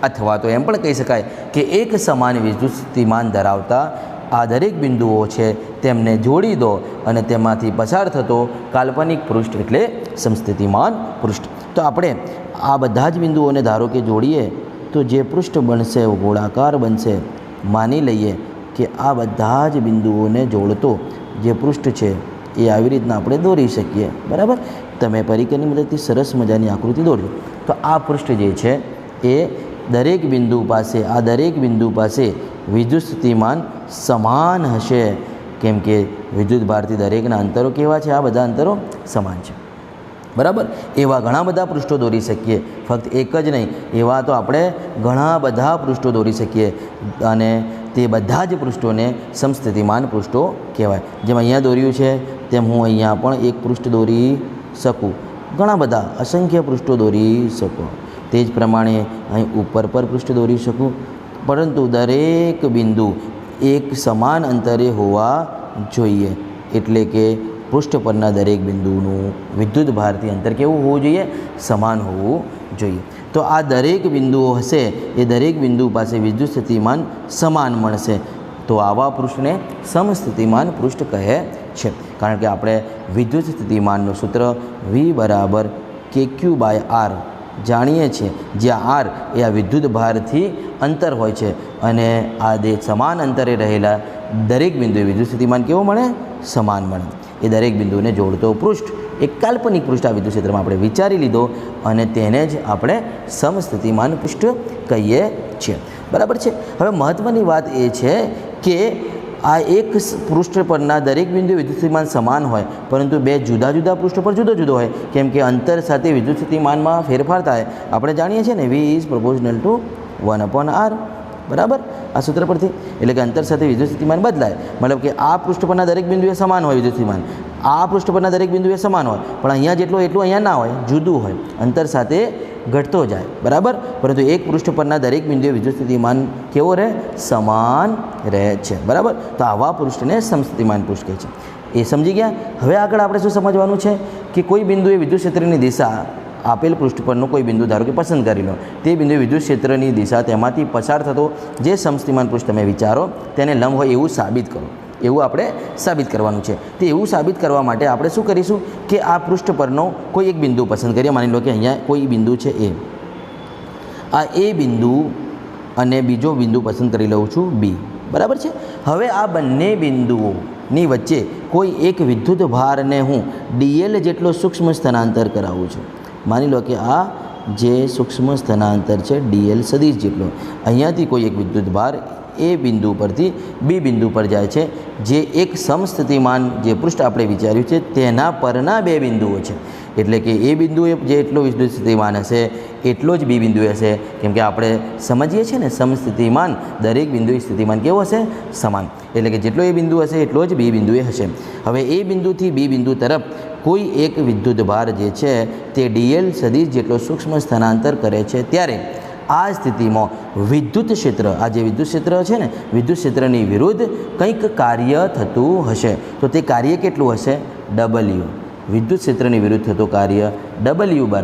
અથવા તો એમ પણ કહી શકાય કે એક સમાન વિદ્યુત સ્થિતિમાન ધરાવતા આ દરેક બિંદુઓ છે તેમને જોડી દો અને તેમાંથી પસાર થતો કાલ્પનિક પૃષ્ઠ એટલે સમસ્થિતિમાન પૃષ્ઠ. તો આપણે આ બધા જ બિંદુઓને ધારો કે જોડીએ તો જે પૃષ્ઠ બનશે ગોળાકાર બનશે. માની લઈએ કે આ બધા જ બિંદુઓને જોડતો જે પૃષ્ઠ છે એ આવી રીતના આપણે દોરી શકીએ. બરાબર, તમે પરિકરની મદદથી સરસ મજાની આકૃતિ દોરજો. તો આ પૃષ્ઠ જે છે એ દરેક બિંદુ પાસે વિદ્યુત સ્થિતિમાન સમાન હશે, કેમ કે વિદ્યુત ભારથી દરેકના અંતરો કેવા છે? આ બધા અંતરો સમાન છે. બરાબર, એવા ઘણા બધા પૃષ્ઠો દોરી શકીએ. ફક્ત એક જ નહીં, એવા તો આપણે ઘણા બધા પૃષ્ઠો દોરી શકીએ અને તે બધા જ પૃષ્ઠોને સમસ્થિતિમાન પૃષ્ઠો કહેવાય. જેમ અહીંયા દોર્યું છે તેમ હું અહીંયા પણ એક પૃષ્ઠ દોરી શકું, ઘણા બધા અસંખ્ય પૃષ્ઠો દોરી શકું. તે જ પ્રમાણે અહીં ઉપર પર પૃષ્ઠ દોરી શકું, પરંતુ દરેક બિંદુ એક સમાન અંતરે હોવા જોઈએ. એટલે કે પૃષ્ઠ પરના દરેક બિંદુનું વિદ્યુત ભારથી અંતર કેવું હોવું જોઈએ? સમાન હોવું જોઈએ. તો આ દરેક બિંદુઓ હશે એ દરેક બિંદુ પાસે વિદ્યુત સ્થિતિમાન સમાન મળશે. તો આવા પૃષ્ઠને સમસ્થિતિમાન પૃષ્ઠ કહે છે. કારણ કે આપણે વિદ્યુત સ્થિતિમાનનું સૂત્ર V = KQ/R જાણીએ છીએ, જ્યાં R એ આ વિદ્યુત ભારથી અંતર હોય છે અને આ જે સમાન અંતરે રહેલા દરેક બિંદુએ વિદ્યુત સ્થિતિમાન કેવો મળે? સમાન મળે. એ દરેક બિંદુને જોડતો પૃષ્ઠ એક કાલ્પનિક પૃષ્ઠ આ વિદ્યુત ક્ષેત્રમાં આપણે વિચારી લીધો અને તેને જ આપણે સમસ્થિતિમાન પૃષ્ઠ કહીએ છીએ. બરાબર છે. હવે મહત્ત્વની વાત એ છે કે આ એક પૃષ્ઠ પરના દરેક બિંદુએ વિદ્યુત સ્થિતિમાન સમાન હોય, પરંતુ બે જુદા જુદા પૃષ્ઠો પર જુદો જુદો હોય, કેમ કે અંતર સાથે વિદ્યુત સ્થિતિમાનમાં ફેરફાર થાય. આપણે જાણીએ છીએ ને V = 1/R. બરાબર, આ સૂત્ર પરથી. એટલે કે અંતર સાથે વિદ્યુત સ્થિતિમાન બદલાય. મતલબ કે આ પૃષ્ઠ પરના દરેક બિંદુએ સમાન હોય વિદ્યુત સ્થિતિમાન, આ પૃષ્ઠ પરના દરેક બિંદુએ સમાન હોય, પણ અહીંયા જેટલું એટલું અહીંયા ના હોય, જુદું હોય, અંતર સાથે ઘટતો જાય. બરાબર, પરંતુ એક પૃષ્ઠ પરના દરેક બિંદુએ વિદ્યુત સ્થિતિમાન કેવો રહે? સમાન રહે છે. બરાબર, તો આવા પૃષ્ઠને સમસ્થિતિમાન પૃષ્ઠ કહે છે. એ સમજી ગયા. હવે આગળ આપણે શું સમજવાનું છે કે કોઈ બિંદુએ વિદ્યુત ક્ષેત્રની દિશા આપેલ પૃષ્ઠ પરનો કોઈ બિંદુ ધારો કે પસંદ કરી લો, તે બિંદુએ વિદ્યુત ક્ષેત્રની દિશા તેમાંથી પસાર થતો જે સમસ્થિતિમાન પૃષ્ઠ તમે વિચારો તેને લંબ હોય એવું સાબિત કરો. એવું આપણે સાબિત કરવાનું છે. તો એવું સાબિત કરવા માટે આપણે શું કરીશું કે આ પૃષ્ઠ પરનો કોઈ એક બિંદુ પસંદ કરીએ. માની લો કે અહીંયા કોઈ બિંદુ છે A. આ A બિંદુ અને બીજો બિંદુ પસંદ કરી લઉં છું B. બરાબર છે. હવે આ બંને બિંદુઓની વચ્ચે કોઈ એક વિદ્યુત ભારને હું dl જેટલો સૂક્ષ્મ સ્થાનાંતર કરાવું છું. માની લો કે આ જે સૂક્ષ્મ સ્થાનાંતર છે dl સદિશ જેટલો, અહીંયાથી કોઈ એક વિદ્યુત ભાર એ બિંદુ પરથી B બિંદુ પર જાય છે, જે એક સમસ્થિતિમાન જે પૃષ્ઠ આપણે વિચાર્યું છે તેના પરના બે બિંદુઓ છે. એટલે કે એ બિંદુએ જે એટલો વિદ્યુત સ્થિતિમાન હશે એટલો જ B બિંદુએ હશે, કેમ કે આપણે સમજીએ છીએ ને સમસ્થિતિમાન દરેક બિંદુએ સ્થિતિમાન કેવો હશે? સમાન. એટલે કે જેટલો એ બિંદુ હશે એટલો જ B બિંદુએ હશે. હવે એ બિંદુથી B બિંદુ તરફ કોઈ એક વિદ્યુત ભાર જે છે તે dl સદિશ જેટલો સૂક્ષ્મ સ્થાનાંતર કરે છે, ત્યારે આ સ્થિતિમાં વિદ્યુત ક્ષેત્ર, આ જે વિદ્યુત ક્ષેત્ર છે ને, વિદ્યુત ક્ષેત્રની વિરુદ્ધ કંઈક કાર્ય થતું હશે. તો તે કાર્ય કેટલું હશે? W. વિદ્યુત ક્ષેત્રની વિરુદ્ધ થતું કાર્ય W =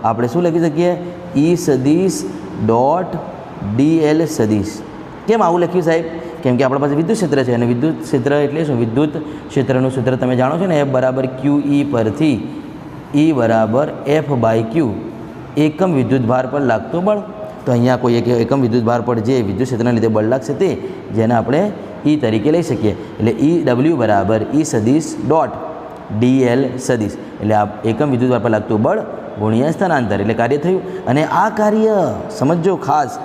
આપણે શું લખી શકીએ? E સદિશ .dl સદિશ. કેમ આવું લખ્યું સાહેબ? કેમ કે આપણા પાસે વિદ્યુત ક્ષેત્ર છે અને વિદ્યુત ક્ષેત્ર એટલે શું? વિદ્યુત ક્ષેત્રનું સૂત્ર તમે જાણો છો ને, F = QE પરથી E = F/Q એકમ વિદ્યુત ભાર પર લાગતો બળ. તો અહીંયા કોઈ એક એકમ વિદ્યુત ભાર પર જે વિદ્યુત ક્ષેત્રના લીધે બળ લાગશે તે જેને આપણે E તરીકે લઈ શકીએ. એટલે EW = E સદિશ .dl સદિશ. એટલે આ એકમ વિદ્યુત ભાર પર લાગતું બળ ગુણ્યા સ્થાનાંતર, એટલે કાર્ય થયું. અને આ કાર્ય સમજો ખાસ,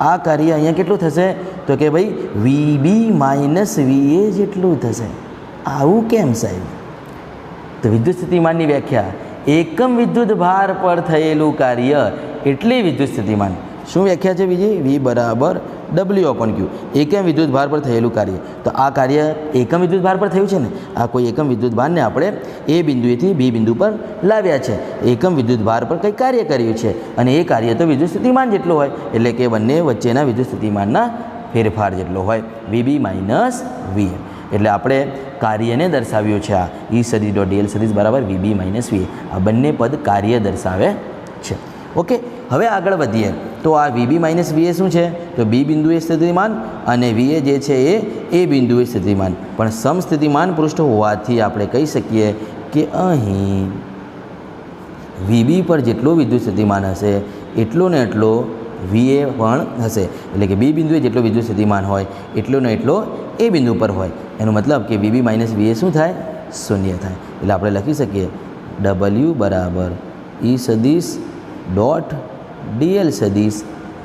આ કાર્ય અહીંયા કેટલું થશે? તો કે ભાઈ VB - VA જેટલું થશે. આવું કેમ સાહેબ? તો વિદ્યુત સ્થિતિમાનની વ્યાખ્યા એકમ વિદ્યુત ભાર પર થયેલું કાર્ય એટલે વિદ્યુત સ્થિતિમાન. શું વ્યાખ્યા છે બીજી? V = W/Q એકમ વિદ્યુત ભાર પર થયેલું કાર્ય. તો આ કાર્ય એકમ વિદ્યુત ભાર પર થયું છે ને, આ કોઈ એકમ વિદ્યુત ભારને આપણે એ બિંદુએથી B બિંદુ પર લાવ્યા છે, એકમ વિદ્યુત ભાર પર કંઈ કાર્ય કર્યું છે અને એ કાર્ય તો વિદ્યુત સ્થિતિમાન જેટલો હોય, એટલે કે બંને વચ્ચેના વિદ્યુત સ્થિતિમાનના ફેરફાર જેટલો હોય, VB - VA. એટલે આપણે કાર્યને દર્શાવ્યું છે. આ E સદિશ .dl સદિશ = VB - VA. આ બંને પદ કાર્ય દર્શાવે છે. ઓકે, હવે આગળ વધીએ તો આ VB - VA શું છે? તો B બિંદુએ સ્થિતિમાન અને VA જે છે એ A બિંદુએ સ્થિતિમાન. પણ સમસ્થિતિમાન પૃષ્ઠ હોવાથી આપણે કહી શકીએ કે અહીં વીબી પર જેટલો વિદ્યુત સ્થિતિમાન હશે એટલો ને એટલો વીએ પણ હશે. એટલે કે બી બિંદુએ જેટલો વિદ્યુત સ્થિતિમાન હોય એટલો ને એટલો એ બિંદુ પર હોય. એનો મતલબ કે વીબી માઇનસ વીએ શું થાય? શૂન્ય થાય. એટલે આપણે લખી શકીએ ડબલ્યુ બરાબર ઈ સદીશ ડોટ ડીએલ સદીશ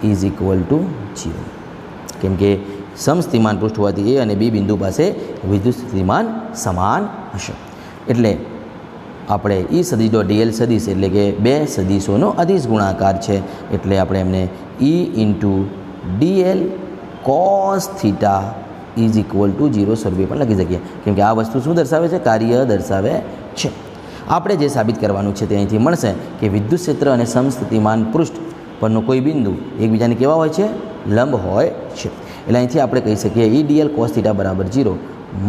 ઇઝ ઇક્વલ ટુ 0. કેમ કે સમસ્થિતિમાન પૃષ્ઠ હોવાથી એ અને બી બિંદુ પાસે વિદ્યુત સ્થિતિમાન સમાન હશે. એટલે આપણે ઈ સદીશ ડોટ ડીએલ સદીશ એટલે કે બે સદીશોનો અદિશ ગુણાકાર છે. એટલે આપણે એમને ઈ into DL cos theta is equal to 0 સ્વરૂપે પણ લખી શકીએ. કેમ કે આ વસ્તુ શું દર્શાવે છે? કાર્ય દર્શાવે છે. આપણે જે સાબિત કરવાનું છે તે અહીંથી મળશે કે વિદ્યુત ક્ષેત્ર અને સમસ્થિતિમાન પૃષ્ઠ પરનો કોઈ બિંદુ એકબીજાને કેવા હોય છે? લંબ હોય છે. એટલે અહીંથી આપણે કહી શકીએ ઈ ડીએલ કોસ થીટા બરાબર 0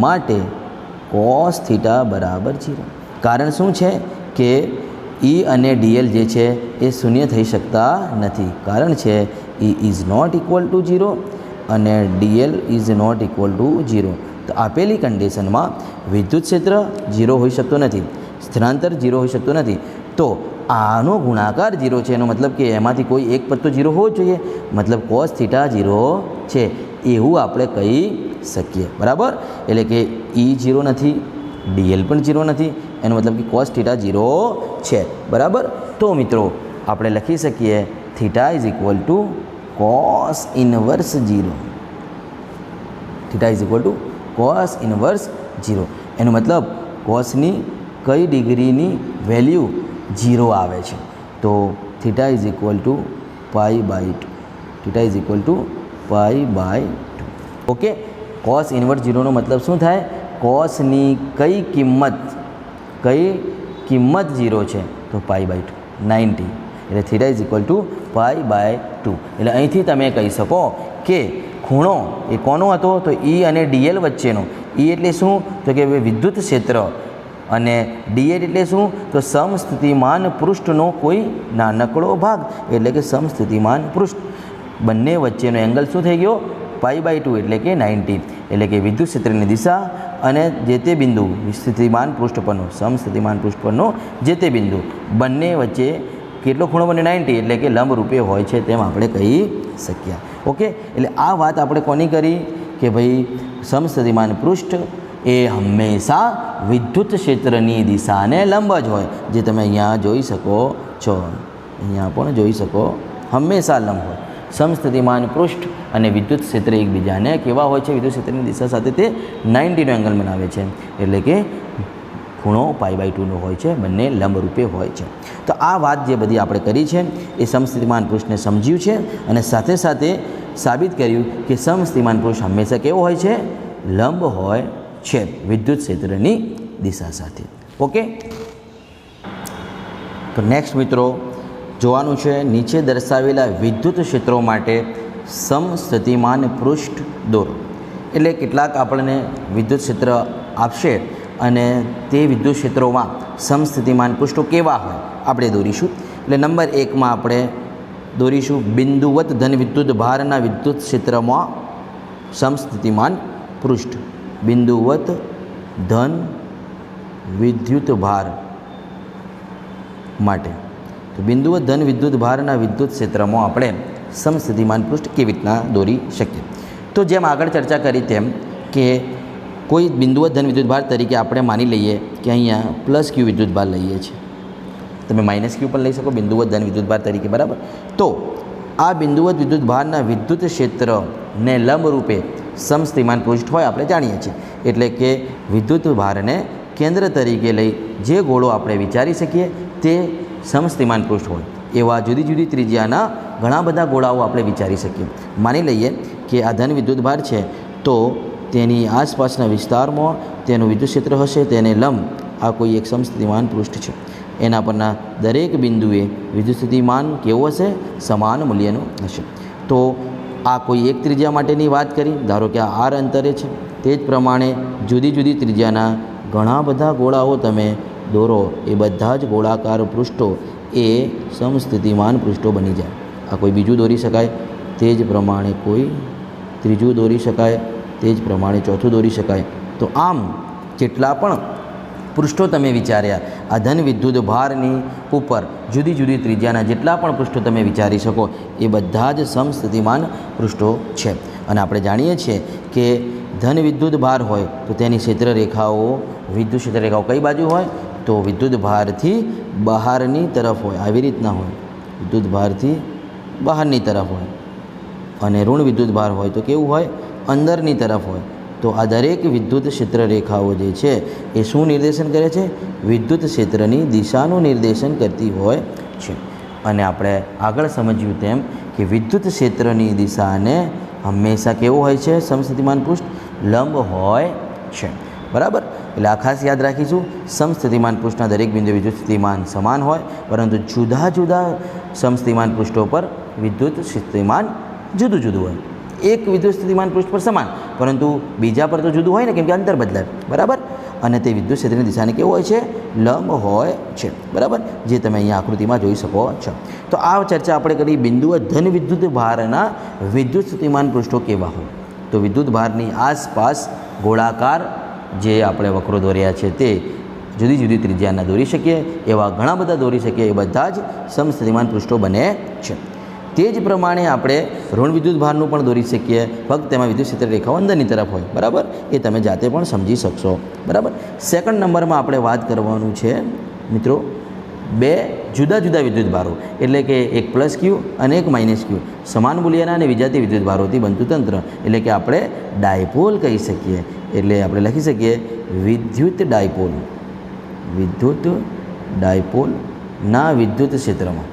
માટે કોસ થીટા બરાબર 0. કારણ શું છે કે ઈ અને ડીએલ જે છે એ શૂન્ય થઈ શકતા નથી. કારણ છે E is not equal to 0 અને DL is not equal to 0. તો આપેલી કન્ડિશનમાં વિદ્યુત ક્ષેત્ર 0 હોઈ શકતો નથી, સ્થળાંતર 0 હોઈ શકતો નથી. તો આનો ગુણાકાર 0 છે. એનો મતલબ કે એમાંથી કોઈ એક પદ તો 0 હોવો જ જોઈએ. મતલબ કોસ થીટા 0 છે એવું આપણે કહી શકીએ. બરાબર. એટલે કે ઈ 0 નથી, ડીએલ પણ 0 નથી. એનો મતલબ કે કોસ થીટા 0 છે. બરાબર. તો મિત્રો આપણે લખી શકીએ theta is equal two cos inverse 0. Theta is equal two cos inverse 0. એનો મતલબ કોસની કઈ ડિગ્રીની વેલ્યુ 0 આવે છે? તો theta is equal to pi by 2. Theta is equal to pi by 2. Okay. Cos inverse 0નો મતલબ શું થાય? કોસની કઈ કિંમત 0 છે? તો પાઈ બાય 2 90. એટલે theta is equal to pi by 2. એટલે અહીંથી તમે કહી શકો કે ખૂણો એ કોનો હતો? તો ઈ અને ડીએલ વચ્ચેનો. ઈ એટલે શું? તો કે વિદ્યુત ક્ષેત્ર અને ડીએલ એટલે શું? તો સમસ્થિતિમાન પૃષ્ઠનો કોઈ નાનકડો ભાગ. એટલે કે સમસ્થિતિમાન પૃષ્ઠ બંને વચ્ચેનો એંગલ શું થઈ ગયો? પાઈ બાય 2 એટલે કે 90. એટલે કે વિદ્યુત ક્ષેત્રની દિશા અને જે તે બિંદુ સ્થિતિમાન પૃષ્ઠ પરનો સમસ્થિતિમાન પૃષ્ઠ પરનો જે તે બિંદુ બંને વચ્ચે કેટલો ખૂણો બને? 90. એટલે કે લંબ રૂપે હોય છે તેમ આપણે કહી શકીએ. ઓકે. એટલે આ વાત આપણે કોની કરી કે ભાઈ સમસ્થિતિમાન પૃષ્ઠ એ હંમેશા વિદ્યુત ક્ષેત્રની દિશાને લંબ જ હોય. જે તમે અહીંયા જોઈ શકો છો, અહીંયા પણ જોઈ શકો, હંમેશા લંબ હોય. સમસ્થિતિમાન પૃષ્ઠ અને વિદ્યુત ક્ષેત્ર એકબીજાને કેવા હોય છે? વિદ્યુત ક્ષેત્રની દિશા સાથે તે 90નો એંગલ બનાવે છે. એટલે કે ખૂણો પાઈ બાય 2નો હોય છે. બંને લંબરૂપે હોય છે. તો આ વાત જે બધી આપણે કરી છે એ સમસ્થિતિમાન પૃષ્ઠને સમજ્યું છે અને સાથે સાથે સાબિત કર્યું કે સમસ્થિતિમાન પૃષ્ઠ હંમેશા કેવો હોય છે? લંબ હોય છે વિદ્યુત ક્ષેત્રની દિશા સાથે. ઓકે. તો નેક્સ્ટ મિત્રો જોવાનું છે નીચે દર્શાવેલા વિદ્યુત ક્ષેત્રો માટે સમસ્થિતિમાન પૃષ્ઠ દોરો. એટલે કેટલાક આપણને વિદ્યુત ક્ષેત્ર આપશે અને તે વિદ્યુત ક્ષેત્રોમાં સમસ્થિતિમાન પૃષ્ઠો કેવા હોય આપણે દોરીશું. એટલે નંબર 1માં આપણે દોરીશું બિંદુવત ધન વિદ્યુત ભારના વિદ્યુત ક્ષેત્રમાં સમસ્થિતિમાન પૃષ્ઠ. બિંદુવત ધન વિદ્યુત ભાર માટે. તો બિંદુવત ધન વિદ્યુત ભારના વિદ્યુત ક્ષેત્રમાં આપણે સમસ્થિતિમાન પૃષ્ઠ કેવી રીતના દોરી શકીએ? તો જેમ આગળ ચર્ચા કરી તેમ કે કોઈ બિંદુવત ધન વિદ્યુત ભાર તરીકે આપણે માની લઈએ કે અહીંયા પ્લસ ક્યુ વિદ્યુત ભાર લઈએ છીએ. તમે માઇનસ ક્યુ પણ લઈ શકો બિંદુવત ધન વિદ્યુત ભાર તરીકે. બરાબર. તો આ બિંદુવત વિદ્યુત ભારના વિદ્યુત ક્ષેત્રને લંબરૂપે સમસ્થિતિમાન પૃષ્ઠ હોય આપણે જાણીએ છીએ. એટલે કે વિદ્યુત ભારને કેન્દ્ર તરીકે લઈ જે ગોળો આપણે વિચારી શકીએ તે સમસ્થિતિમાન પૃષ્ઠ હોય. એવા જુદી જુદી ત્રિજ્યાના ઘણા બધા ગોળાઓ આપણે વિચારી શકીએ. માની લઈએ કે આ ધન વિદ્યુત ભાર છે તો તેની આસપાસના વિસ્તારમાં તેનું વિદ્યુત ક્ષેત્ર હશે તેને લંબ આ કોઈ એક સમસ્થિતિમાન પૃષ્ઠ છે. એના પરના દરેક બિંદુએ વિદ્યુત સ્થિતિમાન કેવું હશે? સમાન મૂલ્યનું હશે. તો આ કોઈ એક ત્રિજ્યા માટેની વાત કરી. ધારો કે આ આર અંતરે છે. તે જ પ્રમાણે જુદી જુદી ત્રિજ્યાના ઘણા બધા ગોળાઓ તમે દોરો. એ બધા જ ગોળાકાર પૃષ્ઠો એ સમસ્થિતિમાન પૃષ્ઠો બની જાય. આ કોઈ બીજું દોરી શકાય, તે જ પ્રમાણે કોઈ ત્રીજું દોરી શકાય, તે જ પ્રમાણે ચોથું દોરી શકાય. તો આમ જેટલા પણ પૃષ્ઠો તમે વિચાર્યા, આ ધન વિદ્યુત ભારની ઉપર જુદી જુદી ત્રિજ્યાના જેટલા પણ પૃષ્ઠો તમે વિચારી શકો એ બધા જ સમસ્થિતિમાન પૃષ્ઠો છે. અને આપણે જાણીએ છીએ કે ધન વિદ્યુત ભાર હોય તો તેની ક્ષેત્ર રેખાઓ, વિદ્યુત ક્ષેત્ર રેખાઓ કઈ બાજુ હોય તો વિદ્યુત ભારથી બહારની તરફ હોય, આવી રીતના હોય, વિદ્યુત ભારથી બહારની તરફ હોય. અને ઋણ વિદ્યુત ભાર હોય તો કેવું હોય, અંદરની તરફ હોય. તો આ દરેક વિદ્યુત ક્ષેત્ર રેખાઓ જે છે એ શું નિર્દેશન કરે છે, વિદ્યુત ક્ષેત્રની દિશાનું નિર્દેશન કરતી હોય છે. અને આપણે આગળ સમજ્યું તેમ કે વિદ્યુત ક્ષેત્રની દિશાને હંમેશા કેવું હોય છે, સમસ્થિતિમાન પૃષ્ઠ લંબ હોય છે. બરાબર. એટલે આ ખાસ યાદ રાખીશું, સમસ્થિતિમાન પૃષ્ઠના દરેક બિંદુ વિદ્યુત સ્થિતિમાન સમાન હોય, પરંતુ જુદા જુદા સમસ્થિતિમાન પૃષ્ઠો પર વિદ્યુત સ્થિતિમાન જુદું જુદું હોય. એક વિદ્યુત સ્થિતિમાન પૃષ્ઠ પર સમાન, પરંતુ બીજા પર તો જુદું હોય ને, કેમ કે અંતર બદલાય. બરાબર. અને તે વિદ્યુત ક્ષેત્રની દિશાને કેવું હોય છે, લંબ હોય છે. બરાબર, જે તમે અહીંયા આકૃતિમાં જોઈ શકો છો. તો આ ચર્ચા આપણે કરી બિંદુઓ ધન વિદ્યુત ભારના વિદ્યુત સ્થિતિમાન પૃષ્ઠો કેવા હોય. તો વિદ્યુત ભારની આસપાસ ગોળાકાર જે આપણે વક્રો દોર્યા છે તે જુદી જુદી ત્રિજ્યાના દોરી શકીએ, એવા ઘણા બધા દોરી શકીએ, એ બધા જ સમસ્થિતિમાન પૃષ્ઠો બને છે. તે જ પ્રમાણે આપણે ઋણ વિદ્યુત ભારનું પણ દોરી શકીએ, ફક્ત તેમાં વિદ્યુત ક્ષેત્ર રેખાઓ અંદરની તરફ હોય. બરાબર, એ તમે જાતે પણ સમજી શકશો. બરાબર. સેકન્ડ નંબરમાં આપણે વાત કરવાનું છે મિત્રો, બે જુદા જુદા વિદ્યુત ભારો, એટલે કે એક પ્લસ ક્યુ અને એક માઇનસ ક્યુ, સમાન મૂલ્યના અને વિજાતીય વિદ્યુત ભારોથી બનતું તંત્ર, એટલે કે આપણે ડાયપોલ કહી શકીએ. એટલે આપણે લખી શકીએ વિદ્યુત ડાયપોલ. વિદ્યુત ડાયપોલના વિદ્યુત ક્ષેત્રમાં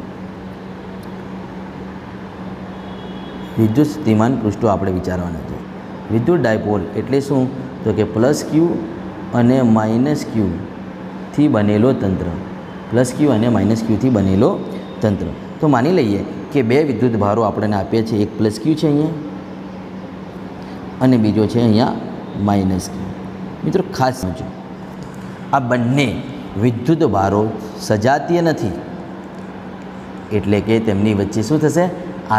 વિદ્યુત સ્થિતિમાન પૃષ્ઠો આપણે વિચારવાના છે. વિદ્યુત ડાયપોલ એટલે શું, તો કે પ્લસ ક્યુ અને માઇનસ ક્યુથી બનેલો તંત્ર. પ્લસ ક્યુ અને માઇનસ ક્યુથી બનેલો તંત્ર. તો માની લઈએ કે બે વિદ્યુત ભારો આપણને આપ્યા છે, એક પ્લસ ક્યુ છે અહીંયા અને બીજો છે અહીંયા માઇનસ ક્યુ. મિત્રો ખાસ સમજો, આ બંને વિદ્યુત ભારો સજાતીય નથી, એટલે કે તેમની વચ્ચે શું થશે,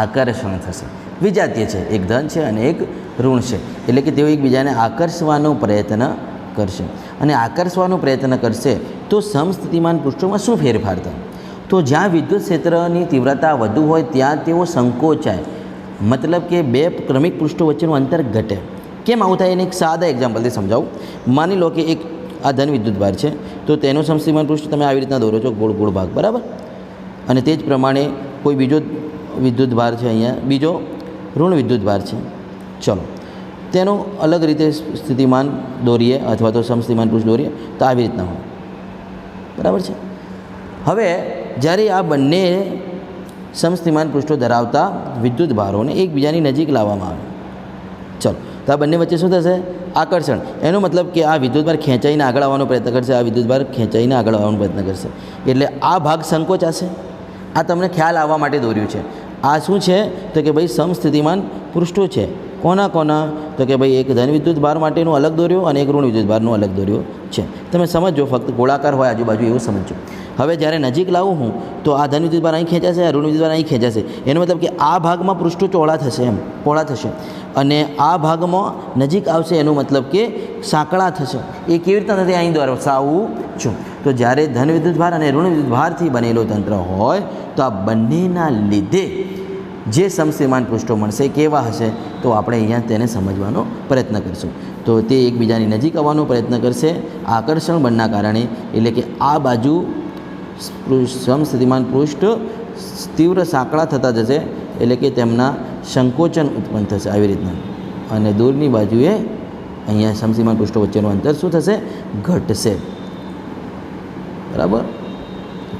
આકર્ષણ થશે. વિજાતીય છે, એક ધન છે અને એક ઋણ છે, એટલે કે તેઓ એકબીજાને આકર્ષવાનો પ્રયત્ન કરશે. અને આકર્ષવાનો પ્રયત્ન કરશે તો સમસ્થિતિમાન પૃષ્ઠોમાં શું ફેરફાર થાય, તો જ્યાં વિદ્યુત ક્ષેત્રની તીવ્રતા વધુ હોય ત્યાં તેઓ સંકોચાય, મતલબ કે બે ક્રમિક પૃષ્ઠો વચ્ચેનું અંતર ઘટે. કેમ આવું થાય એને એક સાદા એક્ઝામ્પલથી સમજાવું. માની લો કે એક આ ધન વિદ્યુત ભાર છે, તો તેનું સમસ્થિતિમાન પૃષ્ઠ તમે આવી રીતના દોરો છો, ગોળ ગોળ ભાગ. બરાબર. અને તે જ પ્રમાણે કોઈ બીજો વિદ્યુત ભાર છે, અહીંયા બીજો ઋણ વિદ્યુત ભાર છે. ચલો તેનું અલગ રીતે સ્થિતિમાન દોરીએ અથવા તો સમસ્થિતિમાન પૃષ્ઠ દોરીએ તો આવી રીતના હોય. બરાબર છે. હવે જ્યારે આ બંને સમસ્થિતિમાન પૃષ્ઠો ધરાવતા વિદ્યુત ભારોને એકબીજાની નજીક લાવવામાં આવે, ચલો તો આ બંને વચ્ચે શું થશે, આકર્ષણ. એનો મતલબ કે આ વિદ્યુત ભાર ખેંચાઈને આગળ આવવાનો પ્રયત્ન કરશે, આ વિદ્યુત ભાર ખેંચાઈને આગળ આવવાનો પ્રયત્ન કરશે, એટલે આ ભાગ સંકોચાશે. આ તમને ખ્યાલ આવવા માટે દોર્યું છે. આ શું છે તો કે ભાઈ સમસ્થિતિમાન પૃષ્ઠો છે. કોના કોના, તો કે ભાઈ એક ધન વિદ્યુત ભાર માટેનું અલગ દોર્યો અને એક ઋણ વિદ્યુત ભારનું અલગ દોર્યો છે. તમે સમજો, ફક્ત ગોળાકાર હોય આજુબાજુ એવું સમજો. હવે જ્યારે નજીક લાવું હું તો આ ધન વિદ્યુત ભાર અહીં ખેંચાશે, આ ઋણ વિદ્યુત ભાર અહીં ખેંચાશે. એનો મતલબ કે આ ભાગમાં પૃષ્ઠો ચોળા થશે, એમ પહોળા થશે, અને આ ભાગમાં નજીક આવશે, એનો મતલબ કે સાંકળા થશે. એ કેવી રીતના થશે, અહીં દર્શાવું છું. તો જ્યારે ધન વિદ્યુત ભાર અને ઋણ વિદ્યુત ભારથી બનેલો તંત્ર હોય તો આ બંનેના લીધે જે સમસ્થિતિમાન પૃષ્ઠો મળશે કેવા હશે, તો આપણે અહીંયા તેને સમજવાનો પ્રયત્ન કરીશું. તો તે એકબીજાની નજીક આવવાનો પ્રયત્ન કરશે આકર્ષણ બળના કારણે, એટલે કે આ બાજુ સમસ્થિતિમાન પૃષ્ઠ તીવ્ર સાંકળા થતા જશે, એટલે કે તેમના સંકોચન ઉત્પન્ન થશે આવી રીતના, અને દૂરની બાજુએ અહીંયા સમસ્થિતિમાન પૃષ્ઠો વચ્ચેનું અંતર શું થશે, ઘટશે. બરાબર.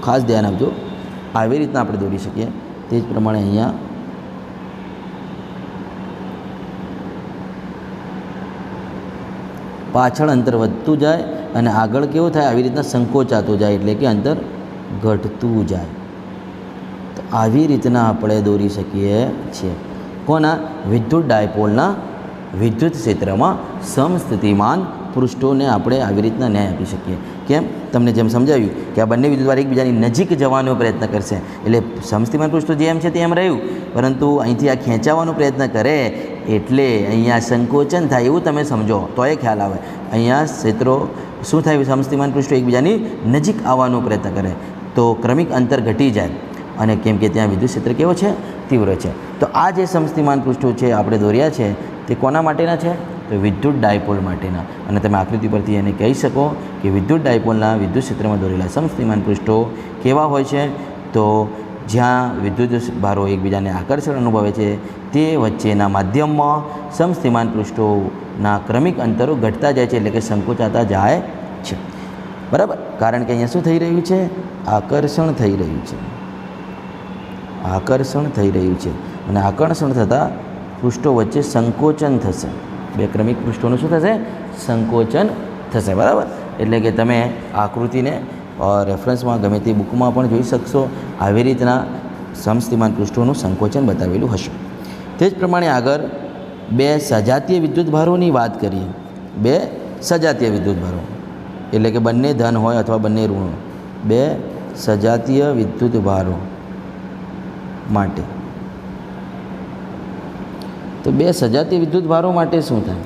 ખાસ ધ્યાન આપજો, આવી રીતના આપણે દોરી શકીએ. તે જ પ્રમાણે અહીંયા પાછળ અંતર વધતું જાય અને આગળ કેવું થાય, આવી રીતના સંકોચાતું જાય, એટલે કે અંતર ઘટતું જાય. તો આવી રીતના આપણે દોરી શકીએ છીએ. કોના, વિદ્યુત ડાયપોલના વિદ્યુત ક્ષેત્રમાં સમસ્થિતિમાન પૃષ્ઠોને આપણે આવી રીતના ન્યાય આપી શકીએ. કેમ, તમને જેમ સમજાવ્યું કે આ બંને વિદ્યુત ભાર એકબીજાની નજીક જવાનો પ્રયત્ન કરશે, એટલે સમસ્થિતિમાન પૃષ્ઠો જેમ છે તેમ રહ્યું, પરંતુ અહીંથી આ ખેંચાવાનો પ્રયત્ન કરે એટલે અહીંયા સંકોચન થાય એવું તમે સમજો તો એ ખ્યાલ આવે. અહીંયા ક્ષેત્રો શું થાય, સમસ્થિતિમાન પૃષ્ઠો એકબીજાની નજીક આવવાનો પ્રયત્ન કરે તો ક્રમિક અંતર ઘટી જાય, અને કેમ કે ત્યાં વિદ્યુત ક્ષેત્ર કેવો છે, તીવ્ર છે. તો આ જે સમસ્થિતિમાન પૃષ્ઠો છે આપણે દોર્યા છે તે કોના માટેના છે, તો વિદ્યુત ડાયપોલ માટેના. અને તમે આકૃતિ પરથી એને કહી શકો કે વિદ્યુત ડાયપોલના વિદ્યુત ક્ષેત્રમાં દોરેલા સમસ્થિતિમાન પૃષ્ઠો કેવા હોય છે, તો જ્યાં વિદ્યુત ભારો એકબીજાને આકર્ષણ અનુભવે છે તે વચ્ચેના માધ્યમમાં સમસ્થિતિમાન પૃષ્ઠોના ક્રમિક અંતરો ઘટતા જાય છે, એટલે કે સંકોચાતા જાય છે. બરાબર, કારણ કે અહીંયા શું થઈ રહ્યું છે, આકર્ષણ થઈ રહ્યું છે, આકર્ષણ થઈ રહ્યું છે. અને આકર્ષણ થતાં પૃષ્ઠો વચ્ચે સંકોચન થશે, બે ક્રમિક પૃષ્ઠોનું શું થશે, સંકોચન થશે. બરાબર, એટલે કે તમે આકૃતિને રેફરન્સમાં ગમે તે બુકમાં પણ જોઈ શકશો, આવી રીતના સમસ્થિતિમાન પૃષ્ઠોનું સંકોચન બતાવેલું હશે. તે જ પ્રમાણે આગળ બે સજાતીય વિદ્યુત ભારોની વાત કરીએ. બે સજાતીય વિદ્યુત ભારો એટલે કે બંને ધન હોય અથવા બંને ઋણ, બે સજાતીય વિદ્યુત ભારો માટે. તો બે સજાતીય વિદ્યુત ભારો માટે શું થાય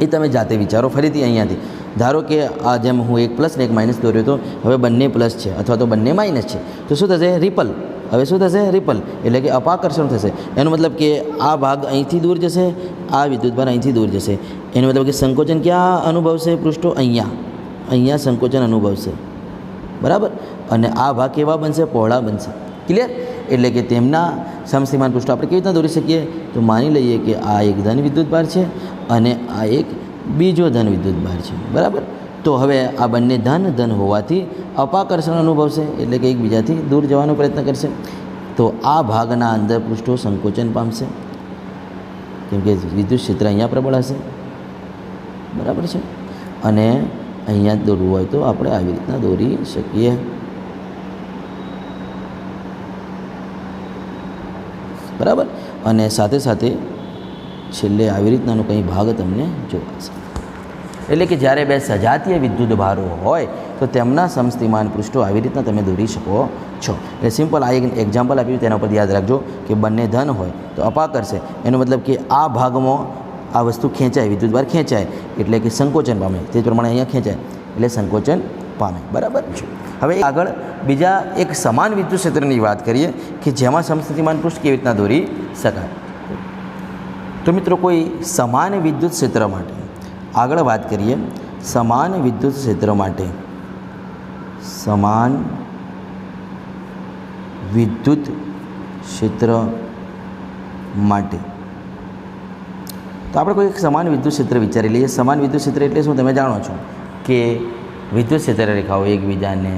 એ તમે જાતે વિચારો. ફરીથી અહીંયાથી ધારો કે આ જેમ હું એક પ્લસ ને એક માઇનસ દોર્યો હતો, હવે બંને પ્લસ છે અથવા તો બંને માઇનસ છે, તો શું થશે, રિપલ. હવે શું થશે, રિપલ એટલે કે અપાકર્ષણ થશે. એનો મતલબ કે આ ભાગ અહીંથી દૂર જશે, આ વિદ્યુતભાર અહીંથી દૂર જશે. એનો મતલબ કે સંકોચન ક્યાં અનુભવશે, પૃષ્ઠો અહીંયા સંકોચન અનુભવશે. બરાબર, અને આ ભાગ કેવા બનશે, પહોળા બનશે. ક્લિયર, એટલે કે તેમના સમસ્થિતિમાન પૃષ્ઠો આપણે કેવી રીતના દોરી શકીએ, તો માની લઈએ કે આ એક ધન વિદ્યુતભાર છે અને આ એક બીજો ધન વિદ્યુતભાર છે. બરાબર, તો હવે આ બંને ધન હોવાથી અપાકર્ષણ અનુભવશે, એટલે કે એકબીજાથી દૂર જવાનો પ્રયત્ન કરશે. તો આ ભાગના અંદર પૃષ્ઠો સંકોચન પામશે, કેમ કે વિદ્યુત ક્ષેત્ર અહીંયા પ્રબળ હશે. બરાબર છે, અને અહીંયા દોરવું હોય તો આપણે આવી રીતના દોરી શકીએ. બરાબર, અને સાથે સાથે છેલ્લે આવી રીતનાનો કંઈ ભાગ તમને જોવાશે. એટલે કે જ્યારે બે સજાતીય વિદ્યુત ભારો હોય તો તેમના સમસ્થિતિમાન પૃષ્ઠો આવી રીતના તમે દોરી શકો છો. એટલે સિમ્પલ આ એક એક્ઝામ્પલ આપ્યું, તેના પર યાદ રાખજો કે બંને ધન હોય તો અપાકર્ષે, એનો મતલબ કે આ ભાગમાં આ વસ્તુ ખેંચાય, વિદ્યુતભાર ખેંચાય એટલે કે સંકોચન પામે, તે જ પ્રમાણે અહીંયા ખેંચાય એટલે સંકોચન પામે. બરાબર છે. હવે આગળ બીજા એક સમાન વિદ્યુત ક્ષેત્રની વાત કરીએ કે જેમાં સમસ્થિતિમાન પૃષ્ઠ કેવી રીતના દોરી શકાય. તો મિત્રો કોઈ સમાન વિદ્યુત ક્ષેત્ર માટે આગળ વાત કરીએ. સમાન વિદ્યુત ક્ષેત્ર માટે, સમાન વિદ્યુત ક્ષેત્ર માટે તો આપણે કોઈ એક સમાન વિદ્યુત ક્ષેત્ર વિચારી લઈએ. સમાન વિદ્યુત ક્ષેત્ર એટલે શું, તમે જાણો છો કે વિદ્યુત ક્ષેત્ર રેખાઓ એકબીજાને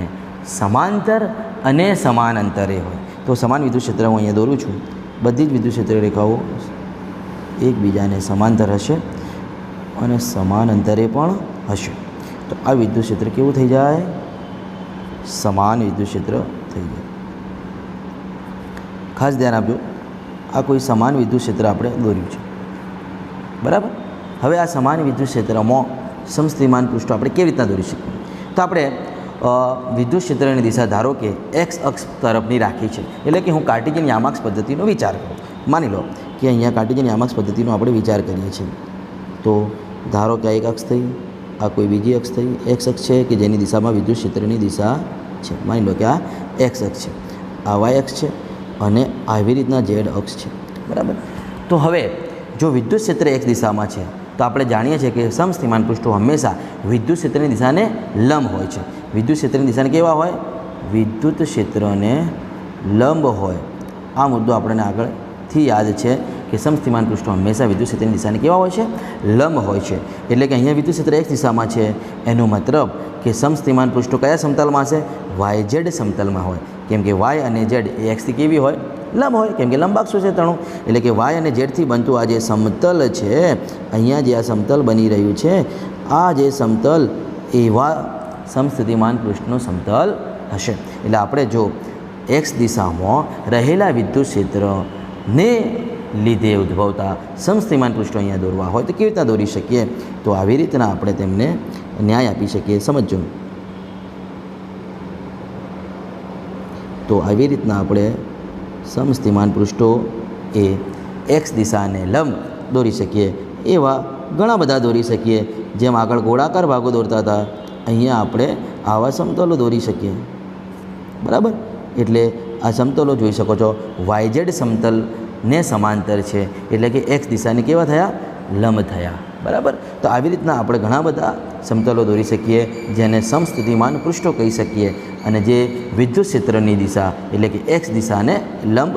સમાંતર અને સમાન અંતરે હોય. તો સમાન વિદ્યુત ક્ષેત્ર હું અહીંયા દોરું છું. બધી જ વિદ્યુત ક્ષેત્ર રેખાઓ એકબીજાને સમાંતર હશે અને સમાન અંતરે પણ હશે. તો આ વિદ્યુત ક્ષેત્ર કેવું થઈ જાય, સમાન વિદ્યુત ક્ષેત્ર થઈ જાય. ખાસ ધ્યાન આપજો, આ કોઈ સમાન વિદ્યુત ક્ષેત્ર આપણે દોર્યું છે. બરાબર, હવે આ સમાન વિદ્યુત ક્ષેત્રમાં સમસ્થિતિમાન પૃષ્ઠો આપણે કેવી રીતના દોરી શકીએ. તો આપણે વિદ્યુત ક્ષેત્રની દિશા ધારો કે એક્સ અક્ષ તરફની રાખી છે, એટલે કે હું કાર્ટેશિયન યામાક્ષ પદ્ધતિનો વિચાર કરું. માની લો કે અહીંયા કાર્ટેશિયન યામાક્ષ પદ્ધતિનો આપણે વિચાર કરીએ છીએ. તો ધારો કે આ એક અક્ષ થઈ, આ કોઈ બીજી અક્ષ થઈ, એક્સ અક્ષ છે કે જેની દિશામાં વિદ્યુત ક્ષેત્રની દિશા છે. માની લો કે આ એક્સ અક્ષ છે, આ વાય અક્ષ છે અને આવી રીતના ઝેડ અક્ષ છે. બરાબર, તો હવે જો વિદ્યુત ક્ષેત્ર એક દિશામાં છે તો આપણે જાણીએ છીએ કે સમસ્થિતિમાન પૃષ્ઠો હંમેશા વિદ્યુત ક્ષેત્રની દિશાને લંબ હોય છે. વિદ્યુત ક્ષેત્રની દિશાને કેવા હોય, વિદ્યુત ક્ષેત્રને લંબ હોય. આ મુદ્દો આપણને આગળથી યાદ છે કે સમસ્થિતિમાન પૃષ્ઠો હંમેશા વિદ્યુત ક્ષેત્રની દિશાને કેવા હોય છે, લંબ હોય છે. એટલે કે અહીંયા વિદ્યુત ક્ષેત્ર એક દિશામાં છે, એનો મતલબ કે સમસ્થિતિમાન પૃષ્ઠો કયા સમતલમાં હશે, વાય ઝેડ સમતલમાં હોય. કેમ કે વાય અને ઝેડ એ એક્સથી કેવી હોય, લંબ હોય, કેમ કે લંબાક્ષો છે તણું. એટલે કે વાય અને ઝેડથી બનતું આ જે સમતલ છે, અહીંયા જે આ સમતલ બની રહ્યું છે, આ જે સમતલ એવા સમસ્થિતિમાન પૃષ્ઠનું સમતલ હશે. એટલે આપણે જો એક્સ દિશામાં રહેલા વિદ્યુત ક્ષેત્રને લીધે ઉદ્ભવતા સમસ્થિતિમાન પૃષ્ઠો અહીંયા દોરવા હોય તો કેવી રીતના દોરી શકીએ, તો આવી રીતના આપણે તેમને ન્યાય આપી શકીએ. સમજો, તો આવી રીતના આપણે સમસ્થિતિમાન પૃષ્ઠો એ એક્સ દિશાને લંબ દોરી શકીએ. એવા ઘણા બધા દોરી શકીએ. જેમ આગળ ગોળાકાર ભાગો દોરતા હતા, અહીંયા આપણે આવા સમતલો દોરી શકીએ, બરાબર. એટલે આ સમતલો જોઈ શકો છો YZ સમતલને સમાંતર છે, એટલે કે X દિશાને કેવા થયા? લંબ થયા, બરાબર. તો આવી રીતના આપણે ઘણા બધા સમતલો દોરી શકીએ જેને સમસ્થિતિમાન પૃષ્ઠો કહી શકીએ, અને જે વિદ્યુત ક્ષેત્રની દિશા એટલે કે X દિશાને લંબ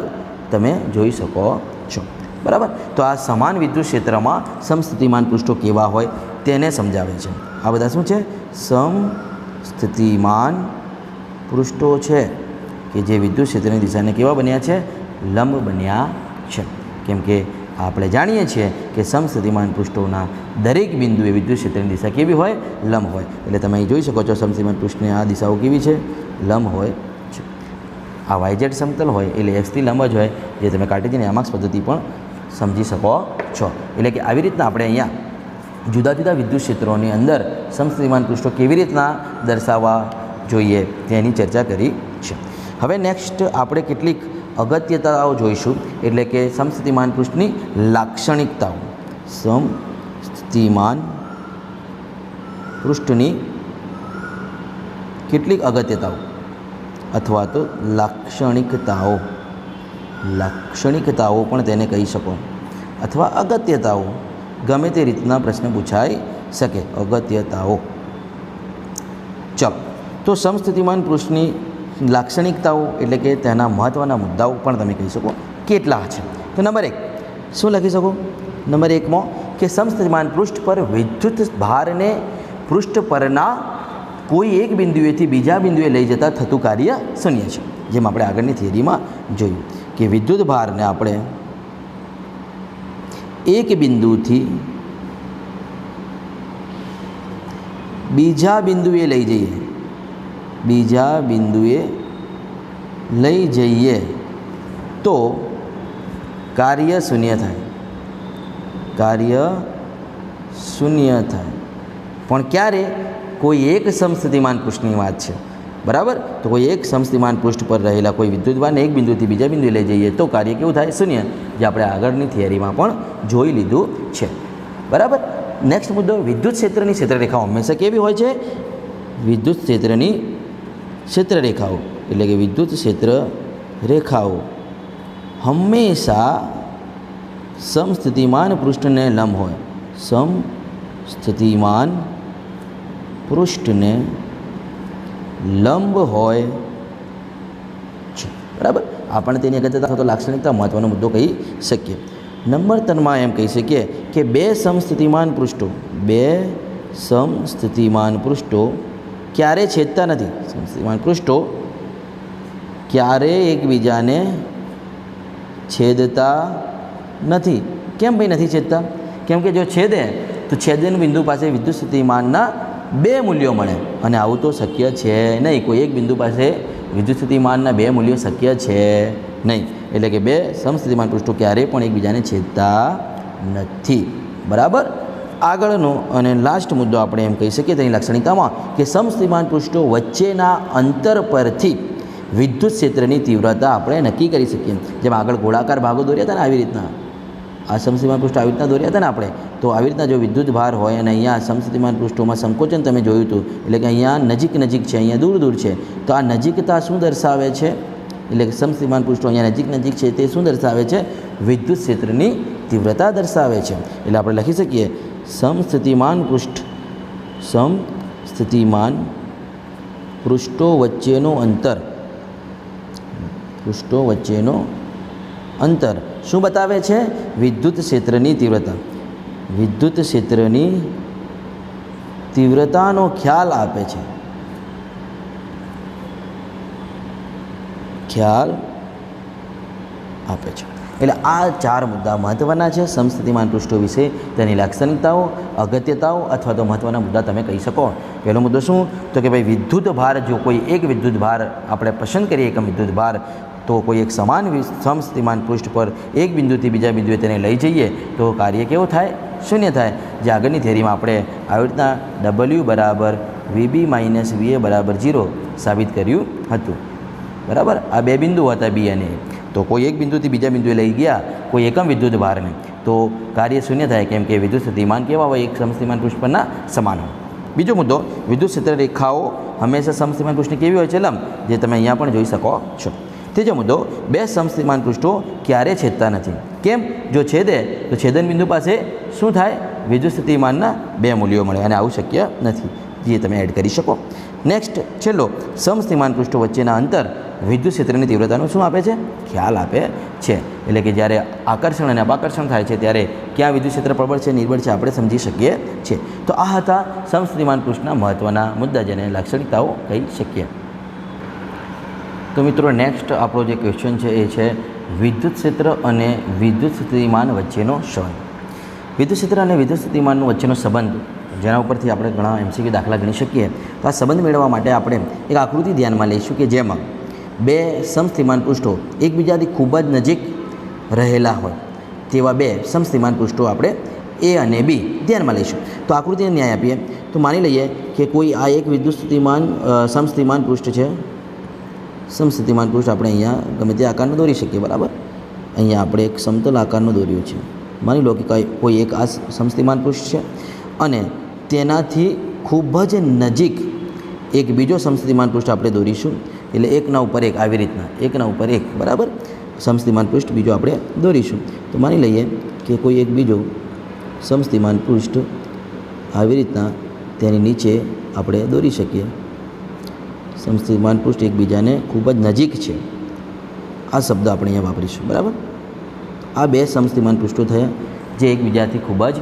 તમે જોઈ શકો છો, બરાબર. તો આ સમાન વિદ્યુત ક્ષેત્રમાં સમસ્થિતિમાન પૃષ્ઠો કેવા હોય તેને સમજાવે છે. આ બધા શું છે? સમસ્થિતિમાન પૃષ્ઠો છે કે જે વિદ્યુત ક્ષેત્રની દિશાને કેવા બન્યા છે? લંબ બન્યા છે. કેમ કે આપણે જાણીએ છીએ કે સમસ્થિતિમાન પૃષ્ઠોના દરેક બિંદુએ વિદ્યુત ક્ષેત્રની દિશા કેવી હોય? લંબ હોય. એટલે તમે અહીં જોઈ શકો છો સમસ્થિતિમાન પૃષ્ઠની આ દિશાઓ કેવી છે? લંબ હોય છે. આ YZ સમતલ હોય એટલે Xથી લંબ જ હોય, જે તમે કાર્ટેશિયન યામાક્ષ પદ્ધતિ પણ સમજી શકો છો. એટલે કે આવી રીતના આપણે અહીંયા જુદા જુદા વિદ્યુત ક્ષેત્રોની અંદર સમસ્થિતિમાન પૃષ્ઠો કેવી રીતના દર્શાવવા જોઈએ તેની ચર્ચા કરી છે. હવે નેક્સ્ટ આપણે કેટલીક અગત્યતાઓ જોઈશું, એટલે કે સમસ્થિતિમાન પૃષ્ઠની લાક્ષણિકતાઓ. સમસ્થિતિમાન પૃષ્ઠની કેટલીક અગત્યતાઓ અથવા તો લાક્ષણિકતાઓ પણ તેને કહી શકો, અથવા અગત્યતાઓ, ગમે તે રીતના પ્રશ્ન પૂછાઈ શકે. અગત્યતાઓ. ચાલો, તો સમસ્થિતિમાન પૃષ્ઠની લાક્ષણિકતાઓ એટલે કે તેના મહત્ત્વના મુદ્દાઓ પણ તમે કહી શકો કેટલા છે. તો નંબર 1 શું લખી શકો? નંબર 1માં કે સમસ્થિતિમાન પૃષ્ઠ પર વિદ્યુત ભારને પૃષ્ઠ પરના કોઈ એક બિંદુએથી બીજા બિંદુએ લઈ જતાં થતું કાર્ય શૂન્ય છે. જેમ આપણે આગળની થિયરીમાં જોયું કે વિદ્યુત ભારને આપણે એક બિંદુથી બીજા બિંદુએ લઈ જઈએ તો કાર્ય શૂન્ય થાય. પણ ક્યારે? કોઈ એક સમસ્થિતિમાન પૃષ્ઠની વાત છે, બરાબર. તો કોઈ એક સમસ્થિતિમાન પૃષ્ઠ પર રહેલા કોઈ વિદ્યુતભારને એક બિંદુથી બીજા બિંદુએ લઈ જઈએ તો કાર્ય કેવું થાય? શૂન્ય. જે આપણે આગળની થિયરીમાં પણ જોઈ લીધું છે, બરાબર. નેક્સ્ટ મુદ્દો, વિદ્યુત ક્ષેત્રની ક્ષેત્રરેખાઓ હંમેશા કેવી હોય છે? વિદ્યુત ક્ષેત્રની ક્ષેત્રરેખાઓ એટલે કે વિદ્યુત ક્ષેત્ર રેખાઓ હંમેશા સમસ્થિતિમાન પૃષ્ઠને લંબ હોય. સમસ્થિતિમાન પૃષ્ઠને લંબ હોય છે, બરાબર. આપણે તેની અગત્યતા અથવા તો લાક્ષણિકતા મહત્ત્વનો મુદ્દો કહી શકીએ. નંબર 3માં એમ કહી શકીએ કે બે સમસ્થિતિમાન પૃષ્ઠો ક્યારે છેદતા નથી. સમસ્થિતિમાન પૃષ્ઠો ક્યારે એકબીજાને છેદતા નથી. કેમ ભાઈ નથી છેદતા? કેમ કે જો છેદે તો છેદન બિંદુ પાસે વિદ્યુત સ્થિતિમાનના બે મૂલ્યો મળે, અને આવું તો શક્ય છે નહીં. કોઈ એક બિંદુ પાસે વિદ્યુત સ્થિતિમાનના બે મૂલ્યો શક્ય છે નહીં. એટલે કે બે સમસ્થિતિમાન પૃષ્ઠો ક્યારેય પણ એકબીજાને છેદતા નથી, બરાબર. આગળનો અને લાસ્ટ મુદ્દો આપણે એમ કહી શકીએ તેની લાક્ષણિકતામાં કે સમસ્થિતિમાન પૃષ્ઠો વચ્ચેના અંતર પરથી વિદ્યુત ક્ષેત્રની તીવ્રતા આપણે નક્કી કરી શકીએ. જેમ આગળ ગોળાકાર ભાગો દોર્યા હતા ને, આવી રીતના આ સમસ્થિતિમાન પૃષ્ઠો આવી રીતના દોર્યા હતા ને આપણે, તો આવી રીતના જો વિદ્યુત ભાર હોય અને અહીંયા સમસ્થિતિમાન પૃષ્ઠોમાં સંકોચન તમે જોયું હતું, એટલે કે અહીંયા નજીક છે, અહીંયા દૂર છે, તો આ નજીકતા શું દર્શાવે છે? એટલે કે સમસ્થિતિમાન પૃષ્ઠો અહીંયા નજીક છે તે શું દર્શાવે છે? વિદ્યુત ક્ષેત્રની તીવ્રતા દર્શાવે છે. એટલે આપણે લખી શકીએ સમસ્થિતિમાન પૃષ્ઠો વચ્ચેનો અંતર શું બતાવે છે? વિદ્યુત ક્ષેત્રની તીવ્રતાનો ખ્યાલ આપે છે. એટલે આ ચાર મુદ્દા મહત્ત્વના છે સમસ્થિતિમાન પૃષ્ઠો વિશે, તેની લાક્ષણિકતાઓ, અગત્યતાઓ અથવા તો મહત્ત્વના મુદ્દા તમે કહી શકો. પહેલો મુદ્દો શું? તો કે ભાઈ વિદ્યુત ભાર, જો કોઈ એક વિદ્યુત ભાર આપણે પસંદ કરીએ એકમ વિદ્યુત ભાર, તો કોઈ એક સમાન સમસ્થિતિમાન પૃષ્ઠ પર એક બિંદુથી બીજા બિંદુએ તેને લઈ જઈએ તો કાર્ય કેવું થાય? શૂન્ય થાય. જે આગળની થિયરીમાં આપણે આવી રીતના W બરાબર VB માઇનસ VA બરાબર 0 સાબિત કર્યું હતું, બરાબર. આ બે બિંદુ હતા B અને A, તો કોઈ એક બિંદુથી બીજા બિંદુએ લઈ ગયા કોઈ એકમ વિદ્યુત ભારને તો કાર્ય શૂન્ય થાય. કેમ કે વિદ્યુત સ્થિતિમાન કેવા હોય? એક સમસ્થિતિમાન પૃષ્ઠ પરના સમાન હોય, બીજો મુદ્દો, વિદ્યુત ક્ષેત્ર રેખાઓ હંમેશા સમસ્થિતિમાન પૃષ્ઠની કેવી હોય છે? લંબ, જે તમે અહીંયા પણ જોઈ શકો છો. ત્રીજો મુદ્દો, બે સમસ્થિતિમાન પૃષ્ઠો ક્યારે છેદતા નથી. કેમ? જો છેદે તો છેદન બિંદુ પાસે શું થાય? વિદ્યુત સ્થિતિમાનના બે મૂલ્યો મળે, અને આવું શક્ય નથી, જે તમે એડ કરી શકો. નેક્સ્ટ છેલ્લો, સમસ્થિતિમાન પૃષ્ઠો વચ્ચેના અંતર વિદ્યુત ક્ષેત્રની તીવ્રતાનો શું આપે છે? ખ્યાલ આપે છે. એટલે કે જ્યારે આકર્ષણ અને અપાકર્ષણ થાય છે ત્યારે ક્યાં વિદ્યુત ક્ષેત્ર પ્રબળ છે, નિર્બળ છે, આપણે સમજી શકીએ છીએ. તો આ હતા સમસ્થિતિમાન પૃષ્ઠના મહત્ત્વના મુદ્દા, જેને લાક્ષણિકતાઓ કહી શકીએ. તો મિત્રો, નેક્સ્ટ આપણો જે ક્વેશ્ચન છે એ છે વિદ્યુત ક્ષેત્ર અને વિદ્યુત સ્થિતિમાન વચ્ચેનો સંબંધ. વિદ્યુત ક્ષેત્ર અને વિદ્યુત સ્થિતિમાનનો વચ્ચેનો સંબંધ, જેના ઉપરથી આપણે ઘણા MCQ દાખલા ગણી શકીએ. તો આ સંબંધ મેળવવા માટે આપણે એક આકૃતિ ધ્યાનમાં લઈશું કે જેમાં બે સમસ્થિતિમાન પૃષ્ઠો એકબીજાથી ખૂબ જ નજીક રહેલા હોય તેવા બે સમસ્થિતિમાન પૃષ્ઠો આપણે A અને B ધ્યાનમાં લઈશું. તો આકૃતિને ન્યાય આપીએ તો માની લઈએ કે કોઈ આ એક વિદ્યુત સ્થિતિમાન સમસ્થિતિમાન પૃષ્ઠ છે. સમસ્થિતિમાન પૃષ્ઠ આપણે અહીંયા ગમે તે આકારનો દોરી શકીએ, બરાબર. અહીંયા આપણે એક સમતલ આકારનો દોર્યો છે. માની લો કે કોઈ એક આ સમસ્થિતિમાન પૃષ્ઠ છે અને તેનાથી ખૂબ જ નજીક એક બીજો સમસ્થિતિમાન પૃષ્ઠ આપણે દોરીશું. એટલે એકના ઉપર એક, આવી રીતના એકના ઉપર એક, બરાબર, સમસ્થિતિમાન પૃષ્ઠ બીજો આપણે દોરીશું. તો માની લઈએ કે કોઈ એક બીજો સમસ્થિતિમાન પૃષ્ઠ આવી રીતના તેની નીચે આપણે દોરી શકીએ. સમસ્થિતિમાન પૃષ્ઠ એકબીજાને ખૂબ જ નજીક છે, આ શબ્દ આપણે અહીંયા વાપરીશું, બરાબર. આ બે સમસ્થિતિમાન પૃષ્ઠો થયા જે એકબીજાથી ખૂબ જ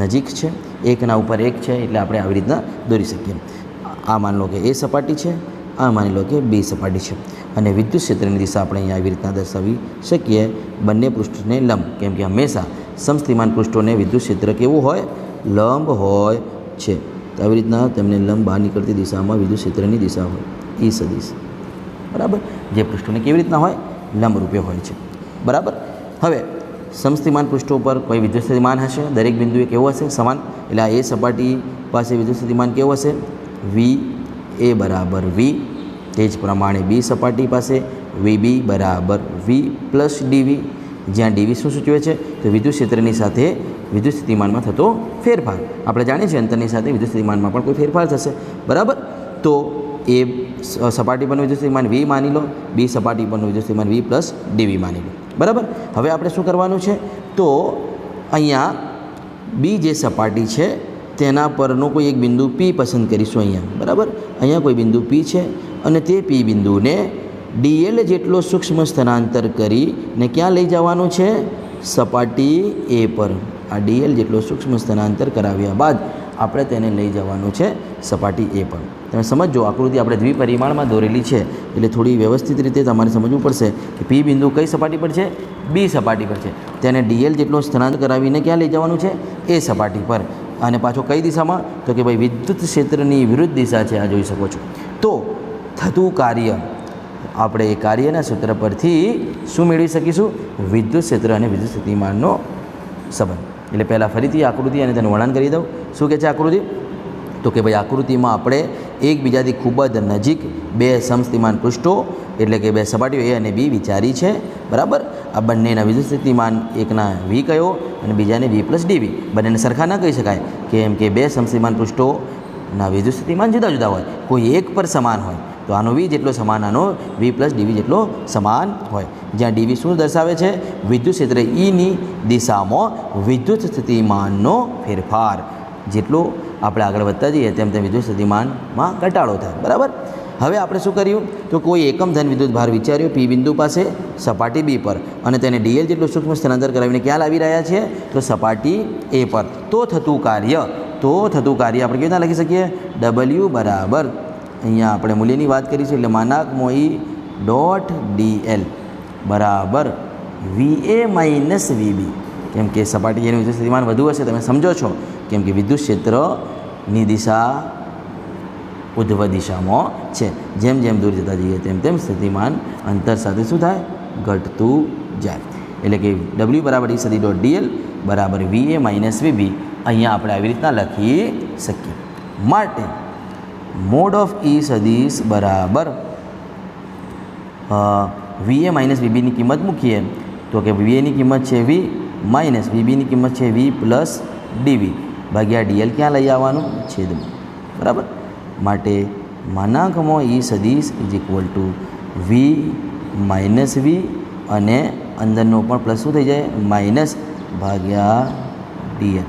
નજીક છે, એકના ઉપર એક છે, એટલે આપણે આવી રીતના દોરી શકીએ. આ માની લો કે A સપાટી છે, આ માની લો કે B સપાટી છે, અને વિદ્યુત ક્ષેત્રની દિશા આપણે અહીંયા આવી રીતના દર્શાવી શકીએ, બંને પૃષ્ઠને લંબ. કેમ કે હંમેશા સમસ્થિતિમાન પૃષ્ઠોને વિદ્યુત ક્ષેત્ર કેવું હોય? લંબ હોય છે. તો આવી રીતના તેમને લંબ બહાર નીકળતી દિશામાં વિદ્યુત ક્ષેત્રની દિશા હોય, E સદિશ, બરાબર, જે પૃષ્ઠોને કેવી રીતના હોય? લંબ રૂપે હોય છે, બરાબર. હવે સમસ્થિતિમાન પૃષ્ઠો પર કોઈ વિદ્યુત સ્થિતિમાન હશે, દરેક બિંદુએ કેવો હશે? સમાન. એટલે આ A સપાટી પાસે વિદ્યુત સ્થિતિમાન કેવું હશે? VA બરાબર V. તે જ પ્રમાણે B સપાટી પાસે VB બરાબર V પ્લસ DV, જ્યાં DV શું સૂચવે છે? તો વિદ્યુત ક્ષેત્રની સાથે વિદ્યુત સ્થિતિમાનમાં થતો ફેરફાર. આપણે જાણીએ છીએ અંતરની સાથે વિદ્યુત સ્થિતિમાનમાં પણ કોઈ ફેરફાર થશે, બરાબર. તો A સપાટી પરનું વિદ્યુત સ્થિતિમાન V માની લો, B સપાટી પરનું વિદ્યુત સ્થિતિમાન V પ્લસ DV માની લો, બરાબર. હવે આપણે શું કરવાનું છે? તો અહીંયા B જે સપાટી છે તેના પરનો કોઈ એક બિંદુ P પસંદ કરીશું અહીંયા, બરાબર. અહીંયા કોઈ બિંદુ P છે અને તે P બિંદુને DL જેટલો સૂક્ષ્મ સ્થળાંતર કરીને ક્યાં લઈ જવાનું છે? સપાટી A પર. આ DL જેટલો સૂક્ષ્મ સ્થળાંતર કરાવ્યા બાદ આપણે તેને લઈ જવાનું છે સપાટી A પર. તમે સમજો, આકૃતિ આપણે દ્વિપરિમાણમાં દોરેલી છે, એટલે થોડી વ્યવસ્થિત રીતે તમારે સમજવું પડશે કે P બિંદુ કઈ સપાટી પર છે? B સપાટી પર છે. તેને DL જેટલો સ્થળાંતર કરાવીને ક્યાં લઈ જવાનું છે? A સપાટી પર. અને પાછો કઈ દિશામાં? તો કે ભાઈ વિદ્યુત ક્ષેત્રની વિરુદ્ધ દિશા છે, આ જોઈ શકો છો. તો થતું કાર્ય આપણે એ કાર્યના સૂત્ર પરથી શું મેળવી શકીશું? વિદ્યુત ક્ષેત્ર અને વિદ્યુત સ્થિતિમાનનો સંબંધ. એટલે પહેલાં ફરીથી આકૃતિ અને તેનું વર્ણન કરી દઉં. શું કહે છે આકૃતિ? તો કે ભાઈ આકૃતિમાં આપણે એકબીજાથી ખૂબ જ નજીક બે સમસ્થિતિમાન પૃષ્ઠો એટલે કે બે સપાટીઓ A અને B વિચારી છે, બરાબર. આ બંનેના વિદ્યુત સ્થિતિમાન એકના V કયો અને બીજાને V પ્લસ DV. બંનેને સરખા ન કહી શકાય, કેમ કે બે સમસ્થિતિમાન પૃષ્ઠોના વિદ્યુત સ્થિતિમાન જુદા જુદા હોય. કોઈ એક પર સમાન હોય તો આનો V જેટલો સમાન, આનો V પ્લસ DV જેટલો સમાન હોય. જ્યાં DV શું દર્શાવે છે? વિદ્યુત ક્ષેત્ર Eની દિશામાં વિદ્યુત સ્થિતિમાનનો ફેરફાર. જેટલો આપણે આગળ વધતા જઈએ તેમ તેમ વિદ્યુત સ્થિતિમાનમાં ઘટાડો થાય, બરાબર. હવે આપણે શું કર્યું? તો કોઈ એકમ ધન વિદ્યુત ભાર વિચાર્યો P બિંદુ પાસે સપાટી B પર, અને તેને DL જેટલું સૂક્ષ્મ સ્થળાંતર કરાવીને ક્યાં લાવી રહ્યા છીએ? તો સપાટી A પર. તો થતું કાર્ય આપણે કેવી રીતના લખી શકીએ? W બરાબર, અહીંયા આપણે મૂલ્યની વાત કરી છે એટલે માનાકમાં E ડોટ DL બરાબર VA માઇનસ VB. કેમ કે સપાટી એનું વિદ્યુત સ્થિતિમાન વધુ હશે, તમે સમજો છો, કેમ કે વિદ્યુત ક્ષેત્રની દિશા ઉધ્વ દિશામાં છે. જેમ જેમ દૂર જતા જઈએ તેમ તેમ સ્થિતિમાન અંતર સાથે શું થાય? ઘટતું જાય. એટલે કે W બરાબર E સદી ડોટ DL બરાબર VA માઇનસ VB અહીંયા આપણે આવી રીતના લખી શકીએ. માટે મોડ ઓફ E સદીશ બરાબર VA માઇનસ VBની કિંમત મૂકીએ તો કે VAની કિંમત છે V માઇનસ VBની કિંમત છે V પ્લસ DV ભાગ્યા DL ક્યાં લઈ આવવાનું? છેદમાં. બરાબર. માટે માનાંકમાં ઈ સદીશ is equal to V minus V અને અંદરનો પણ પ્લસ શું થઈ જાય માઇનસ ભાગ્યા ડીએલ.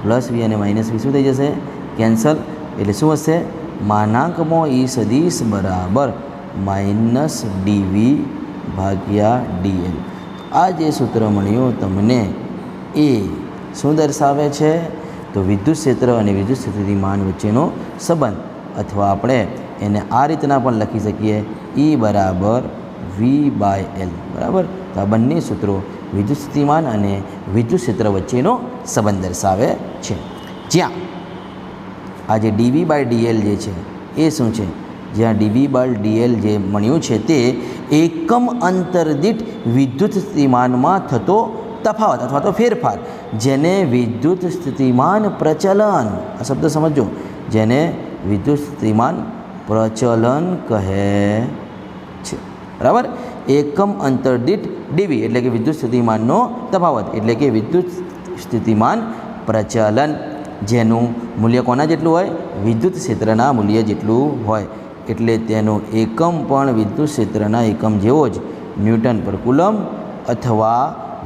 પ્લસ વી અને માઇનસ વી શું થઈ જશે કેન્સલ. એટલે શું હશે માનાંકમાં ઈ સદીશ બરાબર માઇનસ ડીવી ભાગ્યા ડીએલ. આ જે સૂત્ર મળ્યું તમને એ શું દર્શાવે છે તો વિદ્યુત ક્ષેત્ર અને વિદ્યુત સ્થિતિમાન વચ્ચેનો સંબંધ, અથવા આપણે એને આ રીતના પણ લખી શકીએ ઈ બરાબર વી બાય એલ. બરાબર. તો આ બંને સૂત્રો વિદ્યુત સ્થિતિમાન અને વિદ્યુત ક્ષેત્ર વચ્ચેનો સંબંધ દર્શાવે છે. જ્યાં આ જે ડીવી બાય ડીએલ જે છે એ શું છે, જ્યાં ડીવી બાય ડીએલ જે મળ્યું છે તે એકમ અંતર દીઠ વિદ્યુત સ્થિતિમાનમાં થતો તફાવત અથવા તો ફેરફાર, જેને વિદ્યુત સ્થિતિમાન પ્રચલન, આ શબ્દ સમજો, જેને વિદ્યુત સ્થિતિમાન પ્રચલન કહે છે. બરાબર. એકમ અંતર દીઠ ડીવી એટલે કે વિદ્યુત સ્થિતિમાનનો તફાવત એટલે કે વિદ્યુત સ્થિતિમાન પ્રચલન, જેનું મૂલ્ય કોના જેટલું હોય વિદ્યુત ક્ષેત્રના મૂલ્ય જેટલું હોય. એટલે તેનો એકમ પણ વિદ્યુત ક્ષેત્રના એકમ જેવો જ ન્યૂટન પર કુલમ અથવા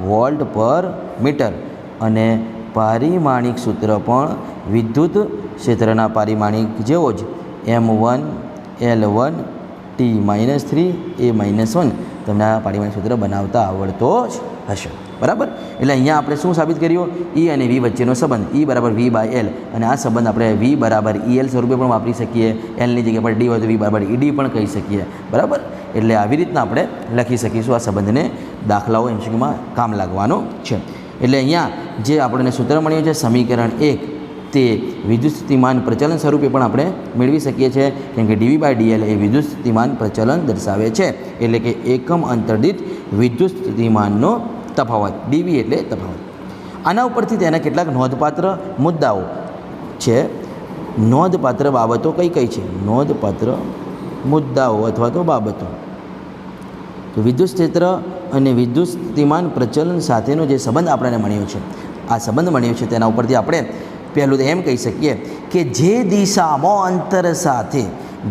વોલ્ટ પર મીટર, અને પારિમાણિક સૂત્ર પણ વિદ્યુત ક્ષેત્રના પારિમાણિક જેવો જ M1 L1 T-3 A-1. તમને આ પારિમાણિક સૂત્ર બનાવતા આવડતો જ હશે. બરાબર. એટલે અહીંયા આપણે શું સાબિત કર્યું ઈ અને વી વચ્ચેનો સંબંધ ઈ બરાબર વી બાય એલ, અને આ સંબંધ આપણે વી બરાબર EL સ્વરૂપે પણ વાપરી શકીએ. એલની જગ્યાએ પર ડી હોય તો વી બરાબર ED પણ કહી શકીએ. બરાબર. એટલે આવી રીતના આપણે લખી શકીશું આ સંબંધને. દાખલાઓ MCQમાં કામ લાગવાનો છે. એટલે અહીંયા જે આપણને સૂત્ર મળ્યું છે સમીકરણ 1 તે વિદ્યુત સ્થિતિમાન પ્રચલન સ્વરૂપે પણ આપણે મેળવી શકીએ છીએ, કેમ કે ડીવી બાય ડીએલ એ વિદ્યુત સ્થિતિમાન પ્રચલન દર્શાવે છે. એટલે કે એકમ અંતર દીઠ વિદ્યુત સ્થિતિમાનનો તફાવત, ડીવી એટલે તફાવત. આના ઉપરથી તેના કેટલાક નોંધપાત્ર મુદ્દાઓ છે. નોંધપાત્ર બાબતો કઈ કઈ છે, નોંધપાત્ર મુદ્દાઓ અથવા તો બાબતો. તો વિદ્યુત ક્ષેત્ર અને વિદ્યુત સ્થિતિમાન પ્રચલન સાથેનો જે સંબંધ આપણને મળ્યો છે, આ સંબંધ મળ્યો છે તેના ઉપરથી આપણે પહેલું તો એમ કહી શકીએ કે જે દિશામાં અંતર સાથે,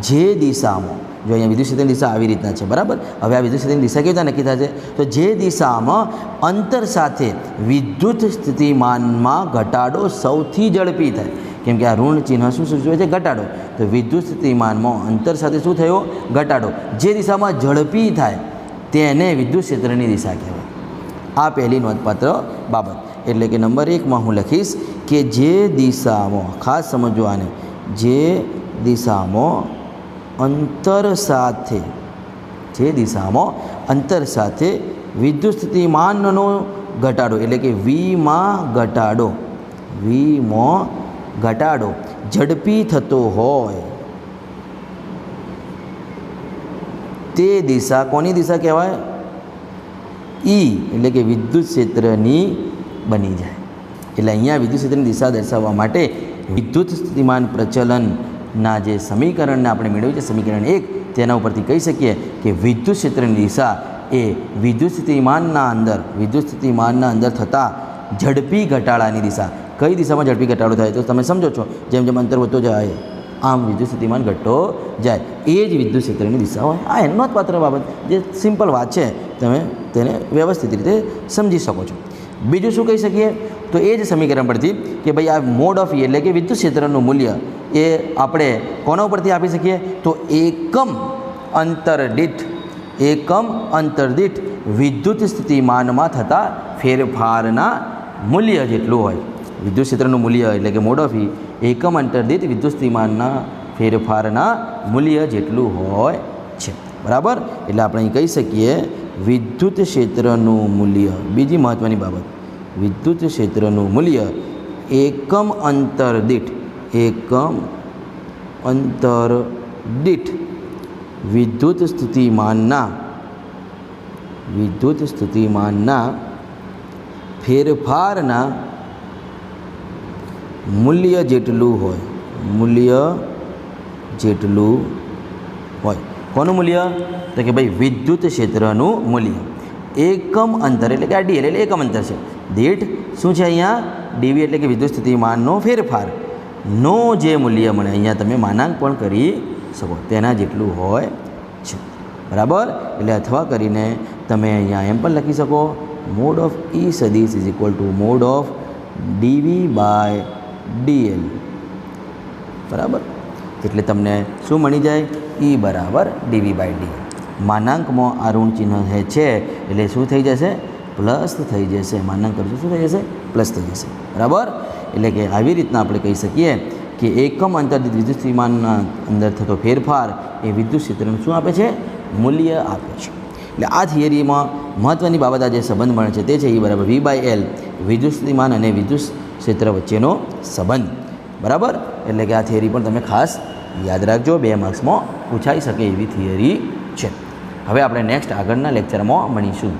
જે દિશામાં, જો અહીંયા વિદ્યુત ક્ષેત્રની દિશા આવી રીતના છે. બરાબર. હવે આ વિદ્યુત ક્ષેત્રની દિશા કેવી રીતે નક્કી થશે તો જે દિશામાં અંતર સાથે વિદ્યુત સ્થિતિમાનમાં ઘટાડો સૌથી ઝડપી થાય, કેમ કે આ ઋણ ચિહ્ન શું સૂચવે છે ઘટાડો, તો વિદ્યુત સ્થિતિમાનમાં અંતર સાથે શું થયો ઘટાડો, જે દિશામાં ઝડપી થાય તેને વિદ્યુત ક્ષેત્રની દિશા કહેવાય. આ પહેલી નોંધપાત્ર બાબત. એટલે કે નંબર 1માં હું લખીશ કે જે દિશામાં, ખાસ સમજો આને, જે દિશામાં અંતર સાથે, જે દિશામાં અંતર સાથે વિદ્યુત સ્થિતિમાનનો ઘટાડો એટલે કે વીમાં ઘટાડો, વીમાં ઘટાડો ઝડપી થતો હોય તે દિશા કોની દિશા કહેવાય ઈ, એટલે કે વિદ્યુત ક્ષેત્રની બની જાય. એટલે અહીંયા વિદ્યુત ક્ષેત્રની દિશા દર્શાવવા માટે વિદ્યુત સ્થિતિમાન પ્રચલનના જે સમીકરણને આપણે મેળવ્યું છે સમીકરણ 1, તેના ઉપરથી કહી શકીએ કે વિદ્યુત ક્ષેત્રની દિશા એ વિદ્યુત સ્થિતિમાનના અંદર થતા ઝડપી ઘટાડાની દિશા. કઈ દિશામાં ઝડપી ઘટાડો થાય તો તમે સમજો છો, જેમ જેમ અંતર વધતો જાય આમ વિદ્યુત સ્થિતિમાન ઘટતો જાય, એ જ વિદ્યુત ક્ષેત્રની દિશા હોય. આ એનો નોંધપાત્ર બાબત, જે સિમ્પલ વાત છે, તમે તેને વ્યવસ્થિત રીતે સમજી શકો છો. બીજું શું કહી શકીએ તો એ જ સમીકરણ પરથી કે ભાઈ આ મોડ ઓફ ઈ એટલે કે વિદ્યુત ક્ષેત્રનું મૂલ્ય એ આપણે કોના ઉપરથી આપી શકીએ તો એકમ અંતર દીઠ વિદ્યુત સ્થિતિમાનમાં થતા ફેરફારના મૂલ્ય જેટલું હોય. વિદ્યુત ક્ષેત્રનું મૂલ્ય એટલે કે મોડ ઓફ ઈ એકમ અંતર દીઠ વિદ્યુત સ્થિતિમાનના ફેરફારના મૂલ્ય જેટલું હોય છે. બરાબર. એટલે આપણે અહીં કહી શકીએ વિદ્યુત ક્ષેત્રનું મૂલ્ય, બીજી મહત્ત્વની બાબત, વિદ્યુત ક્ષેત્રનું મૂલ્ય એકમ અંતર દીઠ વિદ્યુત સ્થિતિમાનના ફેરફારના મૂલ્ય જેટલું હોય. કોનું મૂલ્ય તો કે ભાઈ વિદ્યુત ક્ષેત્રનું મૂલ્ય એકમ અંતર એટલે કે આ ડીએલ એટલે એકમ અંતર છે દીઠ શું છે અહીંયા ડીવી એટલે કે વિદ્યુત સ્થિતિમાનનો ફેરફાર, નો જે મૂલ્ય મળે, અહીંયા તમે માનાંક પણ કરી શકો, તેના જેટલું હોય છે, બરાબર. એટલે અથવા કરીને તમે અહીંયા એમ પણ લખી શકો મોડ ઓફ ઈ સદીશ is equal to mod of DV by DL, બરાબર. એટલે તમને શું મળી જાય? ઈ બરાબર ડીવી બાય ડીએલ. માનાંકમાં આ ઋણ ચિહ્ન છે એટલે શું થઈ જશે? પ્લસ થઈ જશે. માનાંક કરશું શું થઈ જશે? પ્લસ થઈ જશે, બરાબર. એટલે કે આવી રીતના આપણે કહી શકીએ કે એકમ અંતરદિત વિદ્યુત સ્થિતિમાનના અંદર થતો ફેરફાર એ વિદ્યુત ક્ષેત્રનું શું આપે છે? મૂલ્ય આપે છે. એટલે આ થિયરીમાં મહત્ત્વની બાબત આ જે સંબંધ મળે છે તે છે ઈ બરાબર વી બાય એલ, વિદ્યુત સ્થિતિમાન અને વિદ્યુત ક્ષેત્ર વચ્ચેનો સંબંધ, બરાબર. એટલે કે આ થિયરી પણ તમે ખાસ યાદ રાખજો, 2 માર્ક્સમાં પૂછાઈ શકે એવી થિયરી છે. હવે આપણે નેક્સ્ટ આગળના લેક્ચરમાં મળીશું.